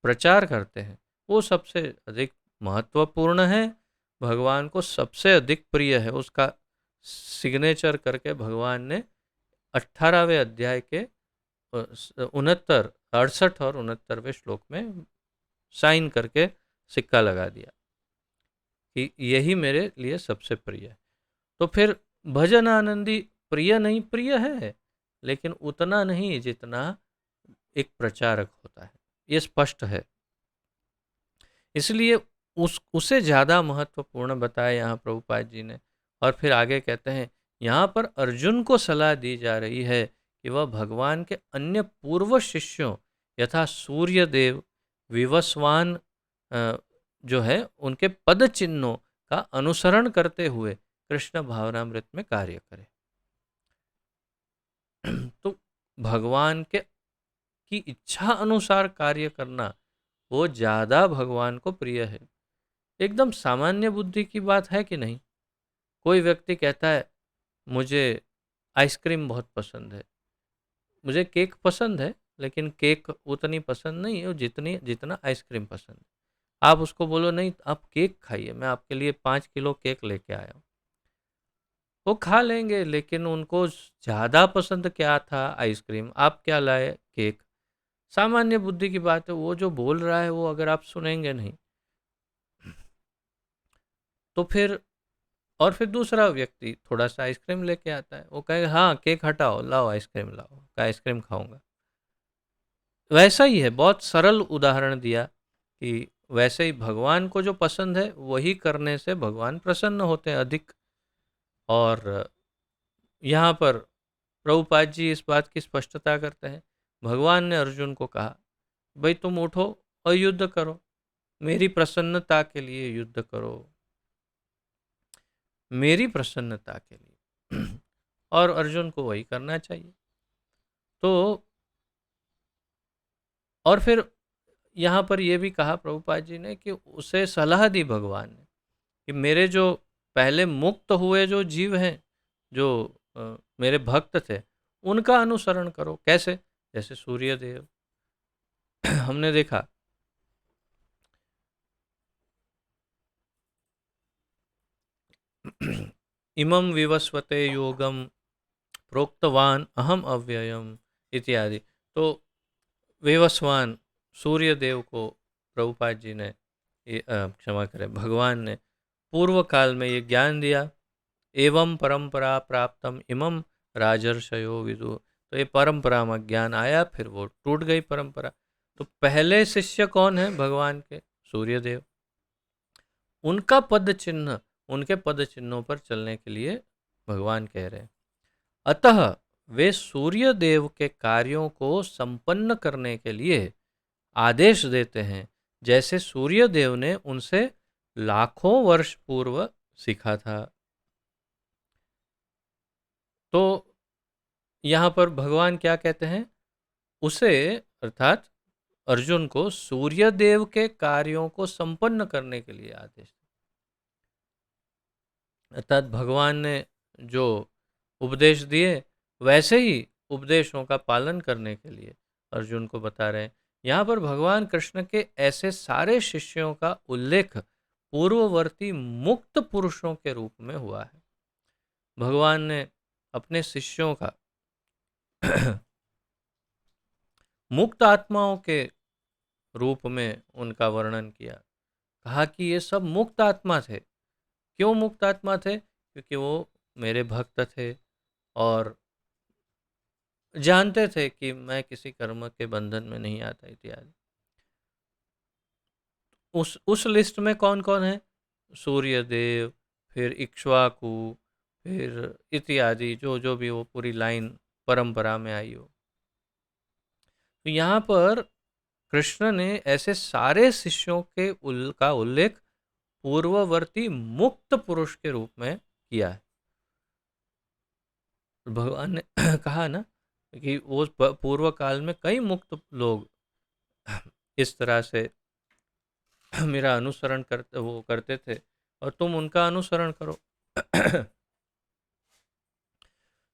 प्रचार करते हैं, वो सबसे अधिक महत्वपूर्ण है, भगवान को सबसे अधिक प्रिय है। उसका सिग्नेचर करके भगवान ने 18वें अध्याय के 68 और 69वें श्लोक में साइन करके सिक्का लगा दिया कि यही मेरे लिए सबसे प्रिय है। तो फिर भजन आनंदी प्रिय नहीं, प्रिय है, लेकिन उतना नहीं जितना एक प्रचारक होता है, ये स्पष्ट है। इसलिए उसे ज़्यादा महत्वपूर्ण बताया यहाँ प्रभुपाद जी ने। और फिर आगे कहते हैं, यहाँ पर अर्जुन को सलाह दी जा रही है कि वह भगवान के अन्य पूर्व शिष्यों यथा सूर्यदेव, विवस्वान जो है, उनके पद चिन्हों का अनुसरण करते हुए कृष्ण भावनामृत में कार्य करे। तो भगवान के की इच्छा अनुसार कार्य करना, वो ज़्यादा भगवान को प्रिय है। एकदम सामान्य बुद्धि की बात है कि नहीं। कोई व्यक्ति कहता है, मुझे आइसक्रीम बहुत पसंद है, मुझे केक पसंद है, लेकिन केक उतनी पसंद नहीं है जितनी जितना आइसक्रीम पसंद है। आप उसको बोलो, नहीं आप केक खाइए, मैं आपके लिए 5 किलो केक लेके आया हूँ, वो खा लेंगे। लेकिन उनको ज़्यादा पसंद क्या था, आइसक्रीम, आप क्या लाए, केक। सामान्य बुद्धि की बात है, वो जो बोल रहा है वो अगर आप सुनेंगे नहीं तो फिर, और फिर दूसरा व्यक्ति थोड़ा सा आइसक्रीम लेके आता है, वो कहेगा हाँ केक हटाओ, लाओ आइसक्रीम लाओ, का आइसक्रीम खाऊंगा। वैसा ही है, बहुत सरल उदाहरण दिया कि वैसे ही भगवान को जो पसंद है वही करने से भगवान प्रसन्न होते हैं अधिक। और यहाँ पर प्रभुपाद जी इस बात की स्पष्टता करते हैं। भगवान ने अर्जुन को कहा, भाई तुम उठो और युद्ध करो, मेरी प्रसन्नता के लिए युद्ध करो, मेरी प्रसन्नता के लिए। और अर्जुन को वही करना चाहिए। तो और फिर यहाँ पर यह भी कहा प्रभुपाद जी ने कि उसे सलाह दी भगवान ने कि मेरे जो पहले मुक्त हुए जो जीव हैं, जो मेरे भक्त थे, उनका अनुसरण करो। कैसे? जैसे सूर्यदेव। हमने देखा इमं विवस्वते योगम प्रोक्तवान अहम अव्ययम इत्यादि। तो विवस्वान सूर्यदेव को प्रभुपाद जी ने, क्षमा करें, भगवान ने पूर्व काल में ये ज्ञान दिया। एवं परंपरा प्राप्तम इमं राजर्षयो विदु। तो ये परंपरा में ज्ञान आया, फिर वो टूट गई परंपरा। तो पहले शिष्य कौन है भगवान के? सूर्यदेव। उनका पद चिन्ह, उनके पद चिन्हों पर चलने के लिए भगवान कह रहे हैं। अतः वे सूर्य देव के कार्यों को संपन्न करने के लिए आदेश देते हैं, जैसे सूर्य देव ने उनसे लाखों वर्ष पूर्व सीखा था। तो यहाँ पर भगवान क्या कहते हैं, उसे अर्थात अर्जुन को सूर्यदेव के कार्यों को संपन्न करने के लिए आदेश, अर्थात भगवान ने जो उपदेश दिए वैसे ही उपदेशों का पालन करने के लिए अर्जुन को बता रहे हैं। यहाँ पर भगवान कृष्ण के ऐसे सारे शिष्यों का उल्लेख पूर्ववर्ती मुक्त पुरुषों के रूप में हुआ है। भगवान ने अपने शिष्यों का मुक्त आत्माओं के रूप में उनका वर्णन किया, कहा कि ये सब मुक्त आत्मा थे। क्यों मुक्त आत्मा थे? क्योंकि वो मेरे भक्त थे और जानते थे कि मैं किसी कर्म के बंधन में नहीं आता इत्यादि। उस लिस्ट में कौन कौन है? सूर्यदेव, फिर इक्ष्वाकु, फिर इत्यादि, जो जो भी वो पूरी लाइन परंपरा में आई हो। तो यहाँ पर कृष्ण ने ऐसे सारे शिष्यों के का उल्लेख पूर्ववर्ती मुक्त पुरुष के रूप में किया है। भगवान ने कहा ना कि वो पूर्व काल में कई मुक्त लोग इस तरह से मेरा अनुसरण करते थे और तुम उनका अनुसरण करो।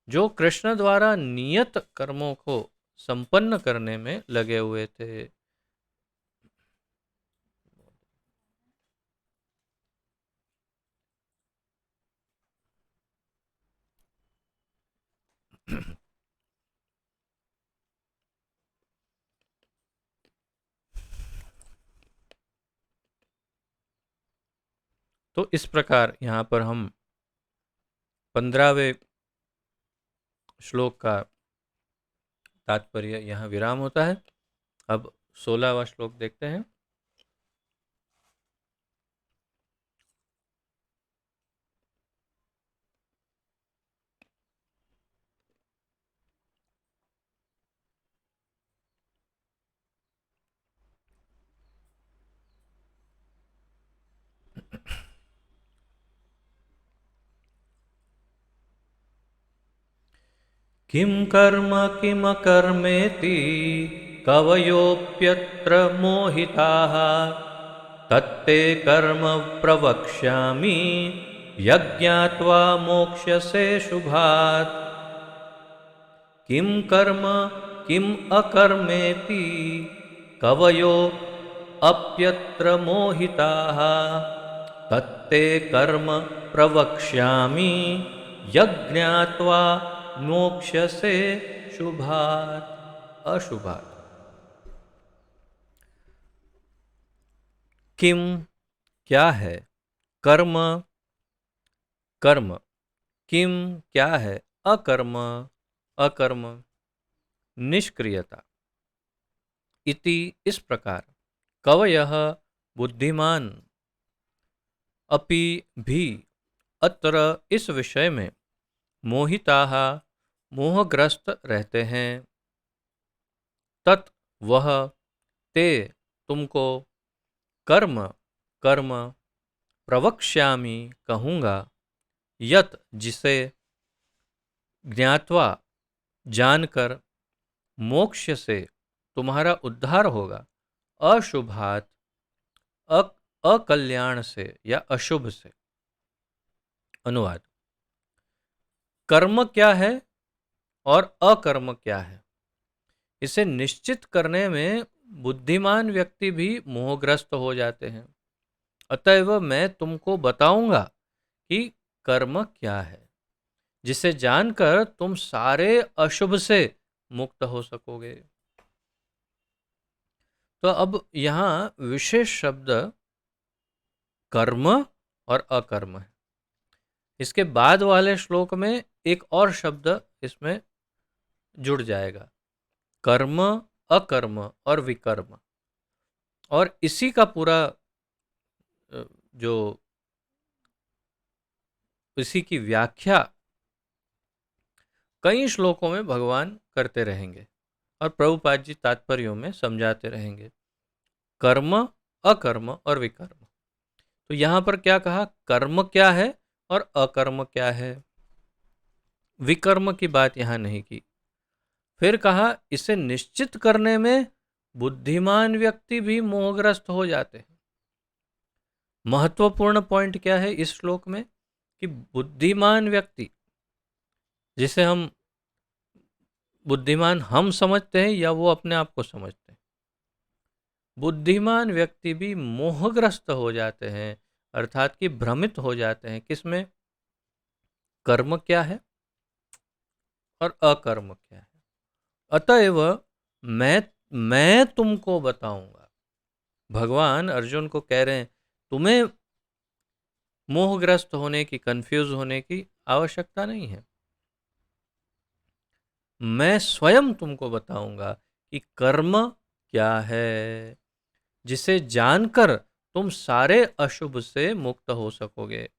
जो कृष्ण द्वारा नियत कर्मों को संपन्न करने में लगे हुए थे। तो इस प्रकार यहाँ पर हम 15वें श्लोक का तात्पर्य यहाँ विराम होता है। अब 16वां श्लोक देखते हैं। किं कर्म किमकर्मेति कवयोऽप्यत्र मोहिताः तत्ते कर्म प्रवक्ष्यामि यज्ञात्वा मोक्ष्यसे शुभात्। किं कर्म किम अकर्मेति कवयो अप्यत्र मोहिताः तत्ते कर्म प्रवक्ष्यामि यज्ञात्वा मोक्ष्यसे शुभात् अशुभात्। किम क्या है, कर्म कर्म, किम क्या है, अकर्म अकर्म, निष्क्रियता, इति इस प्रकार, कवयः बुद्धिमान, अपि भी, अत्र इस विषय में, मोहिताः मोहग्रस्त रहते हैं, तत् वह, ते तुमको, कर्म कर्म, प्रवक्ष्यामि कहूँगा, यत जिसे, ज्ञात्वा जानकर, मोक्ष से तुम्हारा उद्धार होगा, अशुभात अकल्याण से या अशुभ से। अनुवाद, कर्म क्या है और अकर्म क्या है, इसे निश्चित करने में बुद्धिमान व्यक्ति भी मोहग्रस्त हो जाते हैं। अतएव मैं तुमको बताऊंगा कि कर्म क्या है, जिसे जानकर तुम सारे अशुभ से मुक्त हो सकोगे। तो अब यहाँ विशेष शब्द कर्म और अकर्म है। इसके बाद वाले श्लोक में एक और शब्द इसमें जुड़ जाएगा, कर्म, अकर्म और विकर्म। और इसी का पूरा जो इसी की व्याख्या कई श्लोकों में भगवान करते रहेंगे और प्रभुपाद जी तात्पर्यों में समझाते रहेंगे, कर्म, अकर्म और विकर्म। तो यहाँ पर क्या कहा, कर्म क्या है और अकर्म क्या है। विकर्म की बात यहाँ नहीं की, फिर कहा इसे निश्चित करने में बुद्धिमान व्यक्ति भी मोहग्रस्त हो जाते हैं। महत्वपूर्ण पॉइंट क्या है इस श्लोक में कि बुद्धिमान व्यक्ति, जिसे हम बुद्धिमान हम समझते हैं या वो अपने आप को समझते हैं, बुद्धिमान व्यक्ति भी मोहग्रस्त हो जाते हैं, अर्थात कि भ्रमित हो जाते हैं। किसमें? कर्म क्या है और अकर्म क्या है। अतएव मैं तुमको बताऊंगा। भगवान अर्जुन को कह रहे हैं तुम्हें मोहग्रस्त होने की, कंफ्यूज होने की आवश्यकता नहीं है। मैं स्वयं तुमको बताऊंगा कि कर्म क्या है, जिसे जानकर तुम सारे अशुभ से मुक्त हो सकोगे।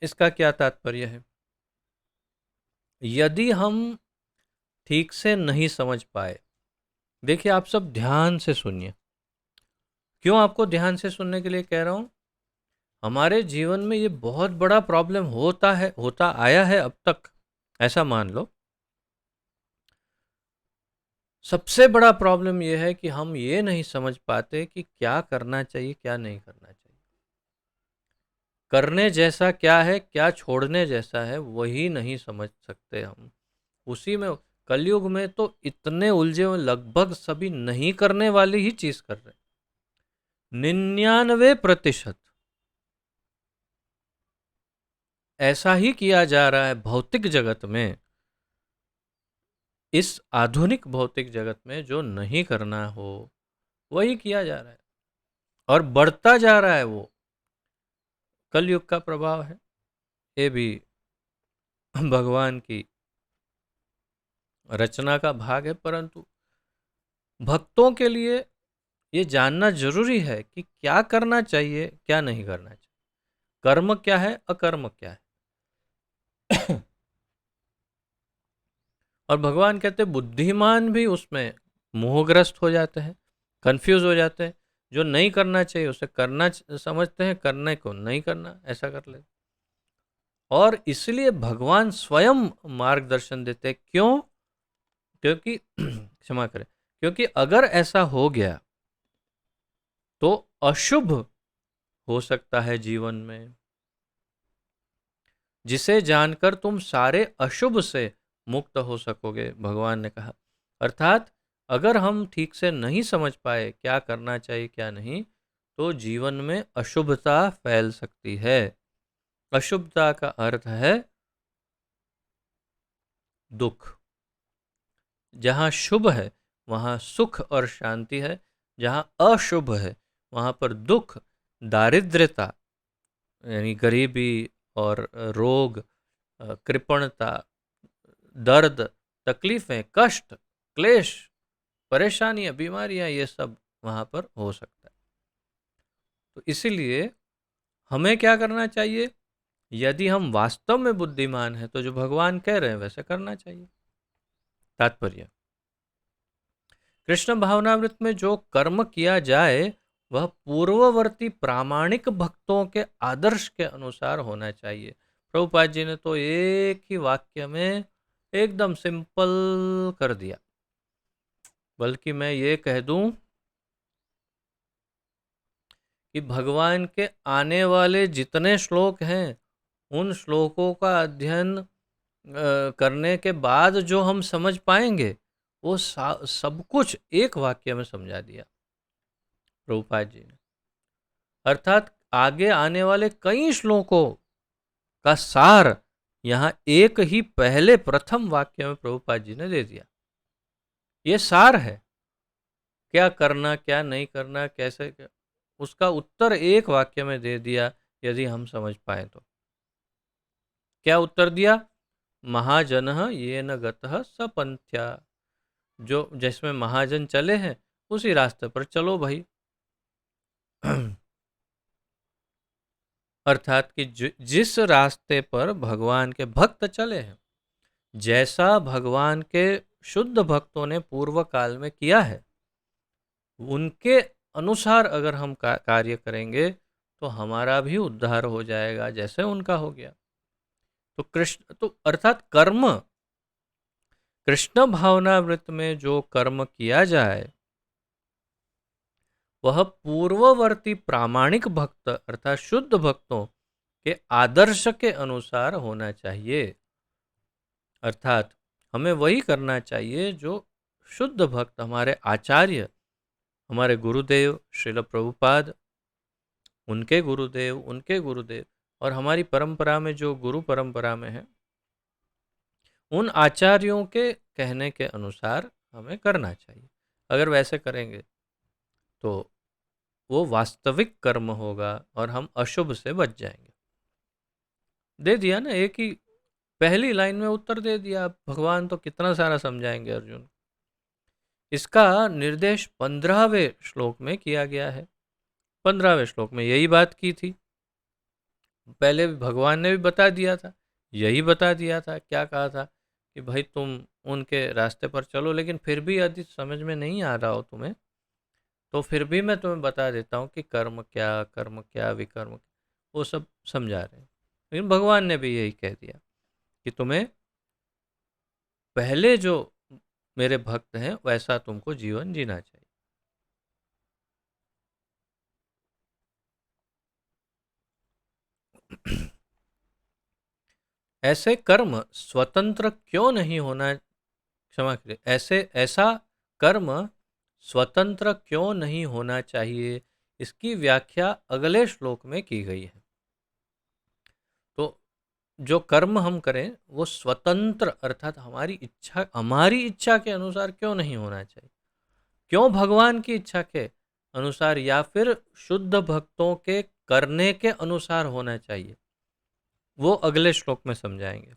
इसका क्या तात्पर्य है? यदि हम ठीक से नहीं समझ पाए, देखिए आप सब ध्यान से सुनिए। क्यों आपको ध्यान से सुनने के लिए कह रहा हूं? हमारे जीवन में ये बहुत बड़ा प्रॉब्लम होता आया है अब तक। ऐसा मान लो, सबसे बड़ा प्रॉब्लम यह है कि हम ये नहीं समझ पाते कि क्या करना चाहिए, क्या नहीं करना चाहिए। करने जैसा क्या है, क्या छोड़ने जैसा है, वही नहीं समझ सकते हम। उसी में कलयुग में तो इतने उलझे हुए, लगभग सभी नहीं करने वाली ही चीज कर रहे। 99% ऐसा ही किया जा रहा है भौतिक जगत में। इस आधुनिक भौतिक जगत में जो नहीं करना हो वही किया जा रहा है और बढ़ता जा रहा है। वो कलयुग का प्रभाव है। ये भी भगवान की रचना का भाग है, परंतु भक्तों के लिए ये जानना जरूरी है कि क्या करना चाहिए, क्या नहीं करना चाहिए, कर्म क्या है, अकर्म क्या है। और भगवान कहते बुद्धिमान भी उसमें मोहग्रस्त हो जाते हैं, कंफ्यूज हो जाते हैं। जो नहीं करना चाहिए उसे करना समझते हैं, करने को नहीं करना ऐसा कर लेते। और इसलिए भगवान स्वयं मार्गदर्शन देते हैं। क्यों? क्योंकि क्षमा करें, क्योंकि अगर ऐसा हो गया तो अशुभ हो सकता है जीवन में, जिसे जानकर तुम सारे अशुभ से मुक्त हो सकोगे, भगवान ने कहा। अर्थात अगर हम ठीक से नहीं समझ पाए क्या करना चाहिए क्या नहीं, तो जीवन में अशुभता फैल सकती है। अशुभता का अर्थ है दुख। जहाँ शुभ है वहाँ सुख और शांति है, जहाँ अशुभ है वहाँ पर दुख, दारिद्र्यता यानी गरीबी और रोग, कृपणता, दर्द, तकलीफें, कष्ट, क्लेश, परेशानियां, बीमारियां, ये सब वहाँ पर हो सकता है। तो इसीलिए हमें क्या करना चाहिए? यदि हम वास्तव में बुद्धिमान हैं तो जो भगवान कह रहे हैं वैसे करना चाहिए। तात्पर्य, कृष्ण भावनामृत में जो कर्म किया जाए वह पूर्ववर्ती प्रामाणिक भक्तों के आदर्श के अनुसार होना चाहिए। प्रभुपाद जी ने तो एक ही वाक्य में एकदम सिंपल कर दिया। बल्कि मैं ये कह दूं कि भगवान के आने वाले जितने श्लोक हैं उन श्लोकों का अध्ययन करने के बाद जो हम समझ पाएंगे वो सब कुछ एक वाक्य में समझा दिया प्रभुपाद जी ने। अर्थात आगे आने वाले कई श्लोकों का सार यहाँ एक ही पहले प्रथम वाक्य में प्रभुपाद जी ने दे दिया। ये सार है, क्या करना क्या नहीं करना, कैसे उसका उत्तर एक वाक्य में दे दिया यदि हम समझ पाए तो। क्या उत्तर दिया? महाजनः येन गतः स पंथ्या। जो जिसमें महाजन चले हैं उसी रास्ते पर चलो भाई। अर्थात कि जिस रास्ते पर भगवान के भक्त चले हैं, जैसा भगवान के शुद्ध भक्तों ने पूर्व काल में किया है, उनके अनुसार अगर हम कार्य करेंगे तो हमारा भी उद्धार हो जाएगा जैसे उनका हो गया। तो कृष्ण तो अर्थात कर्म कृष्ण भावनामृत में जो कर्म किया जाए वह पूर्ववर्ती प्रामाणिक भक्त अर्थात शुद्ध भक्तों के आदर्श के अनुसार होना चाहिए। अर्थात हमें वही करना चाहिए जो शुद्ध भक्त, हमारे आचार्य, हमारे गुरुदेव श्रील प्रभुपाद, उनके गुरुदेव और हमारी परंपरा में जो गुरु परंपरा में है, उन आचार्यों के कहने के अनुसार हमें करना चाहिए। अगर वैसे करेंगे तो वो वास्तविक कर्म होगा और हम अशुभ से बच जाएंगे। दे दिया ना, एक ही पहली लाइन में उत्तर दे दिया। भगवान तो कितना सारा समझाएंगे अर्जुन। इसका निर्देश 15वें श्लोक में किया गया है। 15वें श्लोक में यही बात की थी। पहले भगवान ने भी बता दिया था, यही बता दिया था। क्या कहा था कि भाई तुम उनके रास्ते पर चलो, लेकिन फिर भी यदि समझ में नहीं आ रहा हो तुम्हें, तो फिर भी मैं तुम्हें बता देता हूँ कि कर्म क्या विकर्म क्या, वो सब समझा रहे हैं। लेकिन भगवान ने भी यही कह दिया कि तुम्हें पहले जो मेरे भक्त हैं वैसा तुमको जीवन जीना चाहिए। ऐसे कर्म स्वतंत्र क्यों नहीं होना, क्षमा करिए, ऐसा कर्म स्वतंत्र क्यों नहीं होना चाहिए, इसकी व्याख्या अगले श्लोक में की गई है। तो जो कर्म हम करें वो स्वतंत्र अर्थात हमारी इच्छा के अनुसार क्यों नहीं होना चाहिए, क्यों भगवान की इच्छा के अनुसार या फिर शुद्ध भक्तों के करने के अनुसार होना चाहिए, वो अगले श्लोक में समझाएंगे।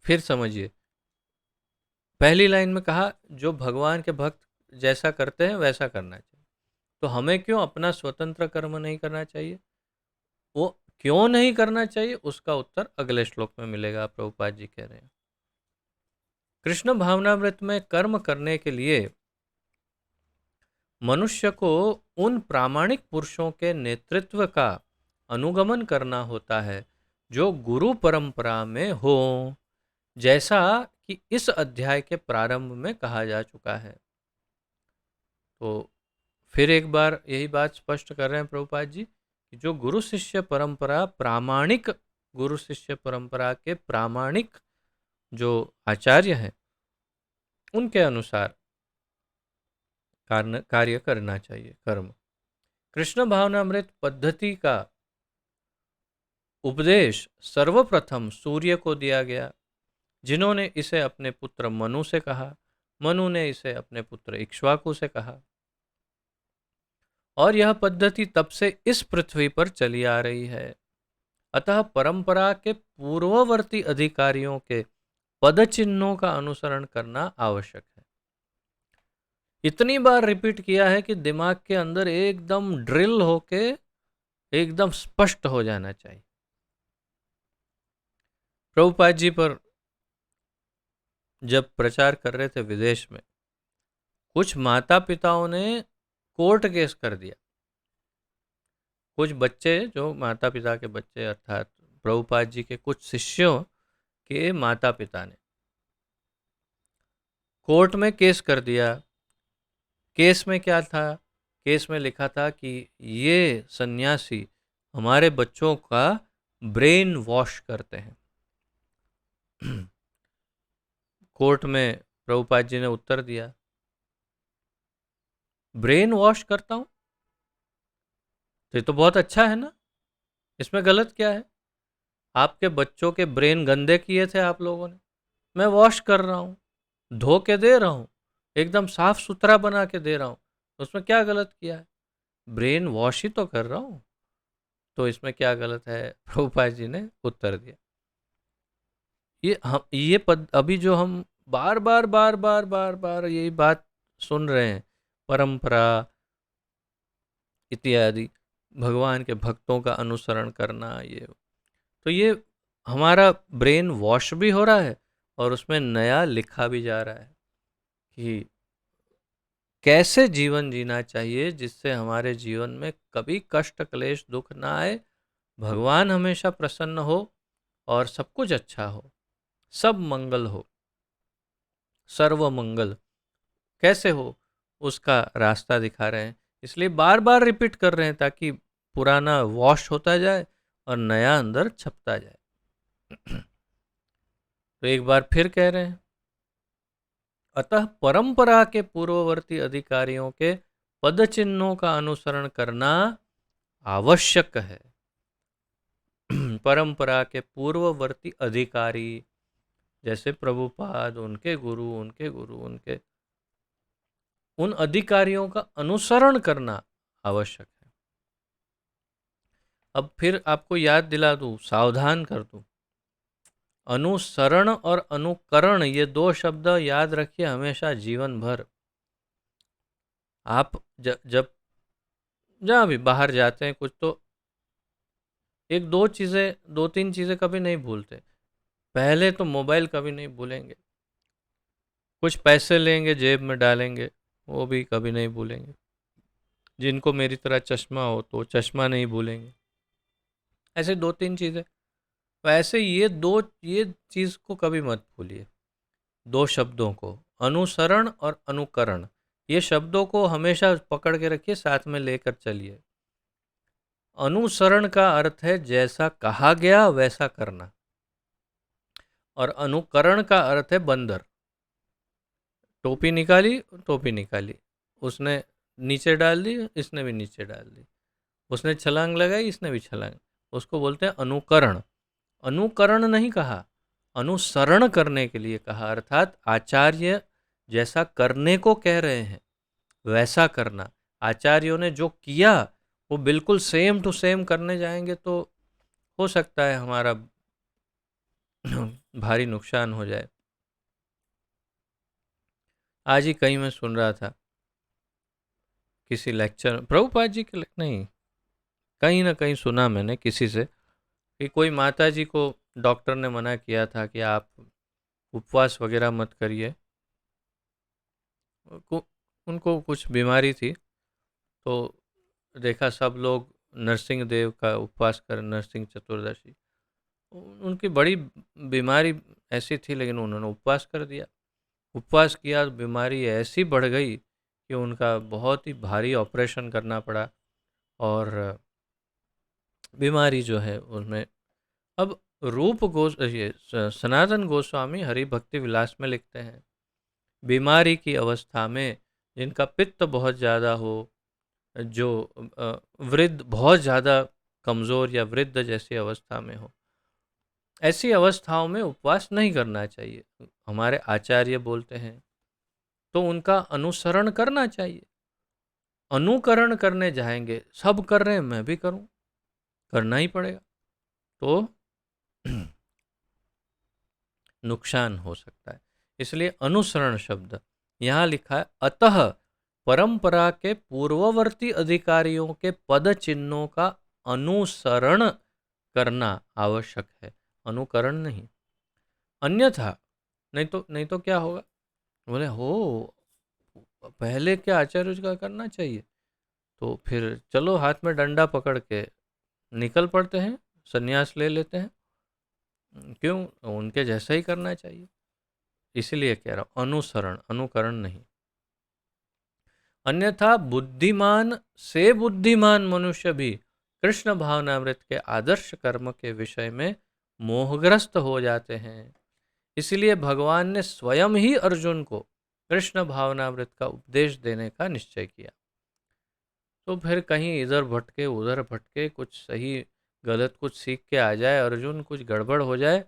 फिर समझिए, पहली लाइन में कहा जो भगवान के भक्त जैसा करते हैं वैसा करना चाहिए, तो हमें क्यों अपना स्वतंत्र कर्म नहीं करना चाहिए, वो क्यों नहीं करना चाहिए, उसका उत्तर अगले श्लोक में मिलेगा। प्रभुपाद जी कह रहे हैं कृष्ण भावनामृत में कर्म करने के लिए मनुष्य को उन प्रामाणिक पुरुषों के नेतृत्व का अनुगमन करना होता है जो गुरु परंपरा में हो, जैसा कि इस अध्याय के प्रारंभ में कहा जा चुका है। तो फिर एक बार यही बात स्पष्ट कर रहे हैं प्रभुपाद जी कि जो गुरु शिष्य परंपरा प्रामाणिक, गुरु शिष्य परंपरा के प्रामाणिक जो आचार्य हैं उनके अनुसार कार्य करना चाहिए कर्म। कृष्ण भावनामृत पद्धति का उपदेश सर्वप्रथम सूर्य को दिया गया, जिन्होंने इसे अपने पुत्र मनु से कहा, मनु ने इसे अपने पुत्र इक्ष्वाकु से कहा, और यह पद्धति तब से इस पृथ्वी पर चली आ रही है। अतः परंपरा के पूर्ववर्ती अधिकारियों के पद चिन्हों का अनुसरण करना आवश्यक है। इतनी बार रिपीट किया है कि दिमाग के अंदर एकदम ड्रिल होके एकदम स्पष्ट हो जाना चाहिए। प्रभुपाद जी पर जब प्रचार कर रहे थे विदेश में, कुछ माता पिताओं ने कोर्ट केस कर दिया। कुछ बच्चे, जो माता पिता के बच्चे अर्थात प्रभुपाद जी के कुछ शिष्यों के माता पिता ने कोर्ट में केस कर दिया। केस में क्या था, केस में लिखा था कि ये सन्यासी हमारे बच्चों का ब्रेन वॉश करते हैं। कोर्ट में प्रभुपाद जी ने उत्तर दिया, ब्रेन वॉश करता हूं तो ये तो बहुत अच्छा है ना, इसमें गलत क्या है। आपके बच्चों के ब्रेन गंदे किए थे आप लोगों ने, मैं वॉश कर रहा हूँ, धो के दे रहा हूँ, एकदम साफ सुथरा बना के दे रहा हूँ, उसमें क्या गलत किया है, ब्रेन वॉश ही तो कर रहा हूँ, तो इसमें क्या गलत है। प्रभुपाद जी ने उत्तर दिया, अभी जो हम बार बार बार बार बार बार यही बात सुन रहे हैं, परंपरा इत्यादि, भगवान के भक्तों का अनुसरण करना, ये हमारा ब्रेन वॉश भी हो रहा है और उसमें नया लिखा भी जा रहा है कि कैसे जीवन जीना चाहिए जिससे हमारे जीवन में कभी कष्ट क्लेश दुख ना आए, भगवान हमेशा प्रसन्न हो और सब कुछ अच्छा हो, सब मंगल हो, सर्व मंगल कैसे हो, उसका रास्ता दिखा रहे हैं। इसलिए बार बार रिपीट कर रहे हैं ताकि पुराना वॉश होता जाए और नया अंदर छपता जाए। तो एक बार फिर कह रहे हैं, अतः परंपरा के पूर्ववर्ती अधिकारियों के पद चिन्हों का अनुसरण करना आवश्यक है। परंपरा के पूर्ववर्ती अधिकारी जैसे प्रभुपाद, उनके उन अधिकारियों का अनुसरण करना आवश्यक है। अब फिर आपको याद दिला दूं, सावधान कर दूं, अनुसरण और अनुकरण ये दो शब्द याद रखिए हमेशा जीवन भर। आप जब जहाँ भी बाहर जाते हैं कुछ, तो एक दो चीज़ें, दो तीन चीज़ें कभी नहीं भूलते। पहले तो मोबाइल कभी नहीं भूलेंगे, कुछ पैसे लेंगे जेब में डालेंगे वो भी कभी नहीं भूलेंगे, जिनको मेरी तरह चश्मा हो तो चश्मा नहीं भूलेंगे। ऐसे दो तीन चीज़ें, वैसे ये चीज़ को कभी मत भूलिए। दो शब्दों को, अनुसरण और अनुकरण, ये शब्दों को हमेशा पकड़ के रखिए, साथ में लेकर चलिए। अनुसरण का अर्थ है जैसा कहा गया वैसा करना, और अनुकरण का अर्थ है बंदर। टोपी निकाली, टोपी निकाली, उसने नीचे डाल दी, इसने भी नीचे डाल दी, उसने छलांग लगाई, इसने भी छलांग, उसको बोलते हैं अनुकरण। अनुकरण नहीं कहा, अनुसरण करने के लिए कहा, अर्थात आचार्य जैसा करने को कह रहे हैं वैसा करना। आचार्यों ने जो किया वो बिल्कुल सेम टू सेम करने जाएंगे तो हो सकता है हमारा भारी नुकसान हो जाए। आज ही कहीं मैं सुन रहा था किसी लेक्चर, प्रभुपाद जी के नहीं, कहीं ना कहीं सुना मैंने किसी से कि कोई माता जी को डॉक्टर ने मना किया था कि आप उपवास वगैरह मत करिए। उनको कुछ बीमारी थी, तो देखा सब लोग नरसिंह देव का उपवास कर, नरसिंह चतुर्दशी, उनकी बड़ी बीमारी ऐसी थी लेकिन उन्होंने उपवास कर दिया। उपवास किया, बीमारी ऐसी बढ़ गई कि उनका बहुत ही भारी ऑपरेशन करना पड़ा, और बीमारी जो है उनमें अब सनातन गोस्वामी हरि भक्ति विलास में लिखते हैं, बीमारी की अवस्था में जिनका पित्त बहुत ज़्यादा हो, जो वृद्ध बहुत ज़्यादा कमज़ोर या वृद्ध जैसी अवस्था में हो, ऐसी अवस्थाओं में उपवास नहीं करना चाहिए। हमारे आचार्य बोलते हैं तो उनका अनुसरण करना चाहिए। अनुकरण करने जाएंगे, सब कर रहे हैं मैं भी करूं, करना ही पड़ेगा, तो नुकसान हो सकता है। इसलिए अनुसरण शब्द यहाँ लिखा है, अतः परंपरा के पूर्ववर्ती अधिकारियों के पद चिन्हों का अनुसरण करना आवश्यक है, अनुकरण नहीं। अन्यथा नहीं तो क्या होगा, बोले हो पहले क्या आचार्य का करना चाहिए, तो फिर चलो हाथ में डंडा पकड़ के निकल पड़ते हैं, संन्यास ले लेते हैं, क्यों, उनके जैसा ही करना चाहिए। इसलिए कह रहा हूं अनुसरण, अनुकरण नहीं। अन्यथा बुद्धिमान से बुद्धिमान मनुष्य भी कृष्ण भावनामृत के आदर्श कर्म के विषय में मोहग्रस्त हो जाते हैं। इसलिए भगवान ने स्वयं ही अर्जुन को कृष्ण भावनामृत का उपदेश देने का निश्चय किया। तो फिर कहीं इधर भटके उधर भटके, कुछ सही गलत कुछ सीख के आ जाए अर्जुन, कुछ गड़बड़ हो जाए,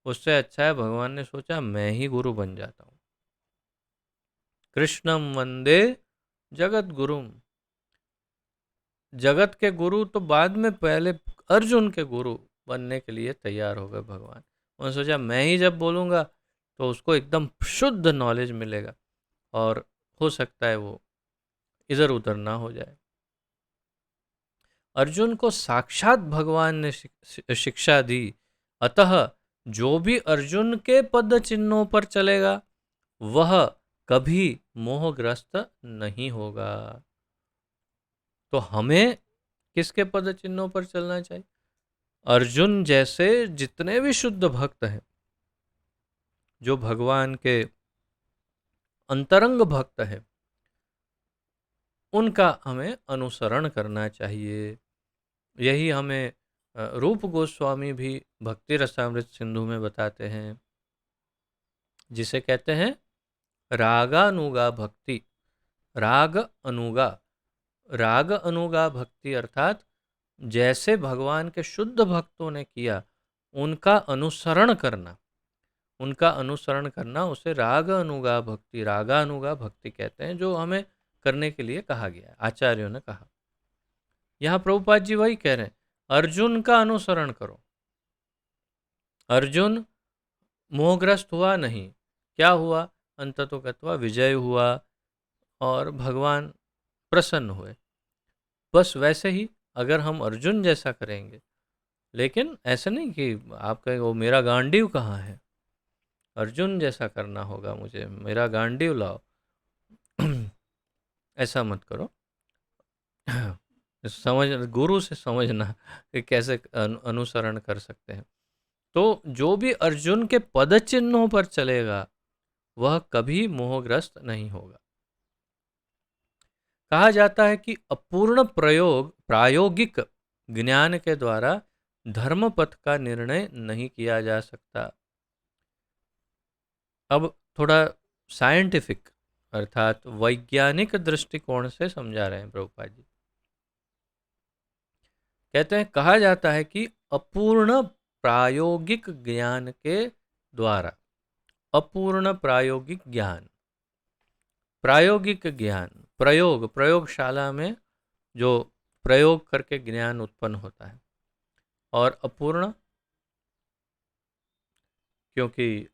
उससे अच्छा है भगवान ने सोचा मैं ही गुरु बन जाता हूँ। कृष्णम वंदे जगत गुरुम, जगत के गुरु तो बाद में, पहले अर्जुन के गुरु बनने के लिए तैयार हो गए भगवान। उन्होंने सोचा मैं ही जब बोलूँगा तो उसको एकदम शुद्ध नॉलेज मिलेगा और हो सकता है वो इधर उधर ना हो जाए। अर्जुन को साक्षात भगवान ने शिक्षा दी, अतः जो भी अर्जुन के पद चिन्हों पर चलेगा वह कभी मोहग्रस्त नहीं होगा। तो हमें किसके पद चिन्हों पर चलना चाहिए? अर्जुन जैसे जितने भी शुद्ध भक्त हैं जो भगवान के अंतरंग भक्त है उनका हमें अनुसरण करना चाहिए। यही हमें रूप गोस्वामी भी भक्ति रसामृत सिंधु में बताते हैं, जिसे कहते हैं रागानुगा भक्ति। राग अनुगा, राग अनुगा भक्ति अर्थात जैसे भगवान के शुद्ध भक्तों ने किया उनका अनुसरण करना, उनका अनुसरण करना उसे राग अनुगा भक्ति, रागानुगा भक्ति कहते हैं, जो हमें करने के लिए कहा गया है, आचार्यों ने कहा। यहाँ प्रभुपाद जी वही कह रहे हैं, अर्जुन का अनुसरण करो। अर्जुन मोहग्रस्त हुआ नहीं, क्या हुआ? अंततोगत्वा विजय हुआ और भगवान प्रसन्न हुए। बस वैसे ही अगर हम अर्जुन जैसा करेंगे, लेकिन ऐसा नहीं कि आप कहें वो मेरा गांडीव कहाँ है, अर्जुन जैसा करना होगा मुझे, मेरा गांडीव लाओ। ऐसा मत करो। समझ, गुरु से समझना कि कैसे अनुसरण कर सकते हैं। तो जो भी अर्जुन के पद चिन्हों पर चलेगा वह कभी मोहग्रस्त नहीं होगा। कहा जाता है कि अपूर्ण प्रायोगिक ज्ञान के द्वारा धर्म पथ का निर्णय नहीं किया जा सकता। अब थोड़ा साइंटिफिक अर्थात वैज्ञानिक दृष्टिकोण से समझा रहे हैं प्रभुपाद जी। कहते हैं, कहा जाता है कि अपूर्ण प्रायोगिक ज्ञान के द्वारा, अपूर्ण प्रायोगिक ज्ञान, प्रायोगिक ज्ञान, प्रयोग, प्रयोगशाला में जो प्रयोग करके ज्ञान उत्पन्न होता है, और अपूर्ण क्योंकि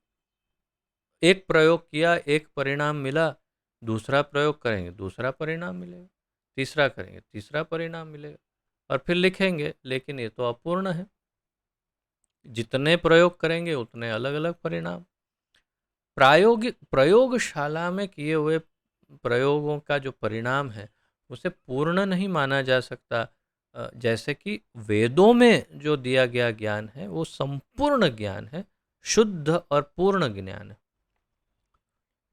एक प्रयोग किया, एक परिणाम मिला, दूसरा प्रयोग करेंगे दूसरा परिणाम मिलेगा, तीसरा करेंगे तीसरा परिणाम मिलेगा, और फिर लिखेंगे, लेकिन ये तो अपूर्ण है। जितने प्रयोग करेंगे उतने अलग अलग परिणाम। प्रायोगिक प्रयोगशाला में किए हुए प्रयोगों का जो परिणाम है उसे पूर्ण नहीं माना जा सकता। जैसे कि वेदों में जो दिया गया ज्ञान है वो संपूर्ण ज्ञान है, शुद्ध और पूर्ण ज्ञान है।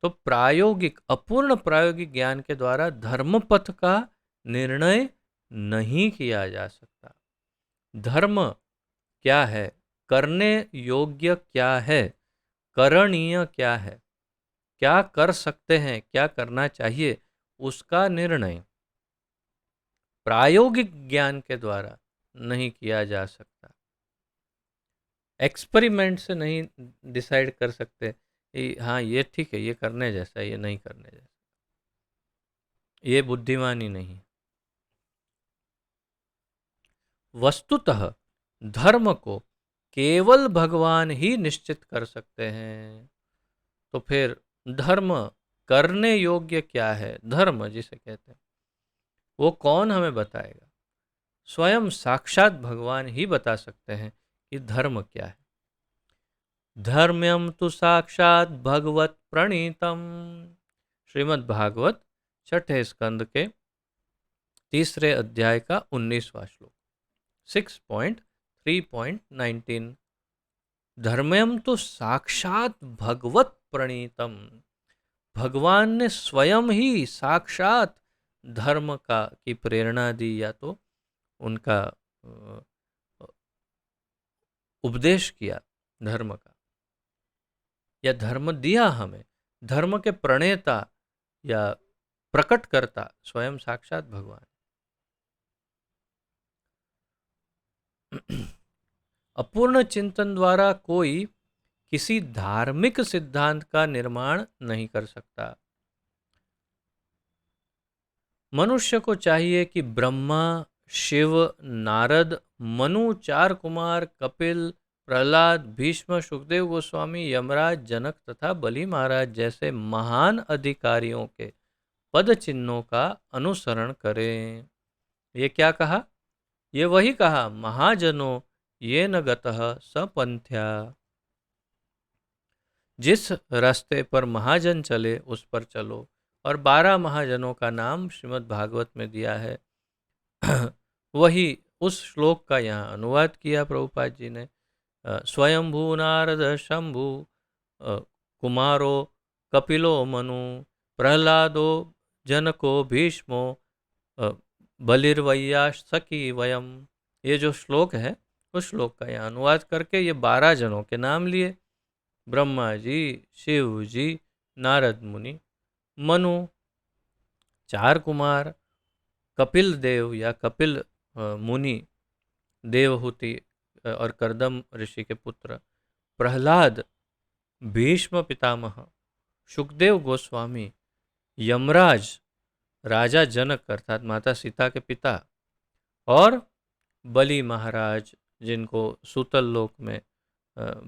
तो प्रायोगिक, अपूर्ण प्रायोगिक ज्ञान के द्वारा धर्मपथ का निर्णय नहीं किया जा सकता। धर्म क्या है, करने योग्य क्या है, करणीय क्या है, क्या कर सकते हैं, क्या करना चाहिए, उसका निर्णय प्रायोगिक ज्ञान के द्वारा नहीं किया जा सकता। एक्सपेरिमेंट से नहीं डिसाइड कर सकते हाँ ये ठीक है, ये करने जैसा, ये नहीं करने जैसा, ये बुद्धिमानी नहीं। वस्तुतः धर्म को केवल भगवान ही निश्चित कर सकते हैं। तो फिर धर्म करने योग्य क्या है, धर्म जिसे कहते हैं, वो कौन हमें बताएगा? स्वयं साक्षात भगवान ही बता सकते हैं कि धर्म क्या है। धर्म्यम तो साक्षात भगवत प्रणीतम, श्रीमद् भागवत छठे स्कंद के तीसरे अध्याय का 19वां श्लोक, 6.3.19। धर्म्यम तो साक्षात भगवत प्रणीतम, भगवान ने स्वयं ही साक्षात धर्म का की प्रेरणा दी, या तो उनका उपदेश किया धर्म का, या धर्म दिया हमें। धर्म के प्रणेता या प्रकटकर्ता स्वयं साक्षात भगवान। अपूर्ण चिंतन द्वारा कोई किसी धार्मिक सिद्धांत का निर्माण नहीं कर सकता। मनुष्य को चाहिए कि ब्रह्मा, शिव, नारद, मनु, चार कुमार, कपिल, प्रहलाद, भीष्म, सुखदेव गोस्वामी, यमराज, जनक तथा बलि महाराज जैसे महान अधिकारियों के पद चिन्हों का अनुसरण करें। ये क्या कहा? ये वही कहा, महाजनों ये न गतः सपंथ्या। जिस रास्ते पर महाजन चले उस पर चलो। और 12 महाजनों का नाम श्रीमद् भागवत में दिया है। वही उस श्लोक का यहाँ अनुवाद किया प्रभुपाद जी ने। स्वयंभू नारद शंभु कुमारो कपिलो मनु, प्रहलादो जनको भीष्मो, अ, बलिर्वैयास सखी वयम। ये जो श्लोक है उस श्लोक का यहाँ अनुवाद करके ये 12 जनों के नाम लिए। ब्रह्मा जी, शिव जी, नारद मुनि, मनु, 4 कुमार, कपिल देव या कपिल मुनि, देवहूति और करदम ऋषि के पुत्र, प्रहलाद, भीष्म पितामह, सुखदेव गोस्वामी, यमराज, राजा जनक अर्थात माता सीता के पिता, और बलि महाराज जिनको सूतल लोक में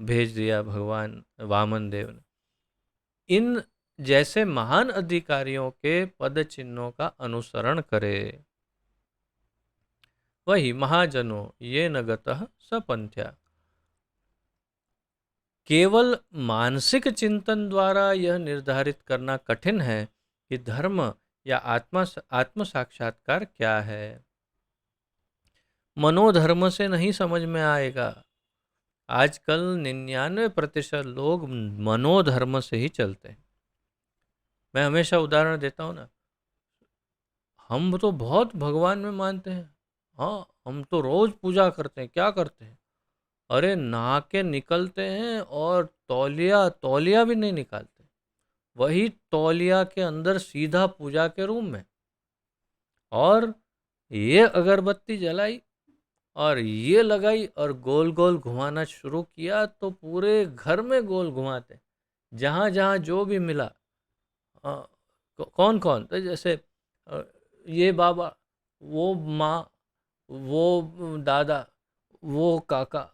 भेज दिया भगवान वामन देव ने। इन जैसे महान अधिकारियों के पद चिन्हों का अनुसरण करे। वही महाजनों ये न गतः सपंथ्या। केवल मानसिक चिंतन द्वारा यह निर्धारित करना कठिन है कि धर्म या आत्म साक्षात्कार क्या है। मनोधर्म से नहीं समझ में आएगा। आजकल 99% लोग मनोधर्म से ही चलते हैं। मैं हमेशा उदाहरण देता हूँ ना, हम तो बहुत भगवान में मानते हैं, हाँ हम तो रोज पूजा करते हैं, क्या करते हैं, अरे नहा के निकलते हैं और तौलिया तौलिया भी नहीं निकालते, वही तौलिया के अंदर सीधा पूजा के रूम में, और ये अगरबत्ती जलाई और ये लगाई और गोल गोल घुमाना शुरू किया तो पूरे घर में गोल घुमाते, जहाँ जहाँ जो भी मिला। कौन कौन तो जैसे ये बाबा, वो माँ, वो दादा, वो काका,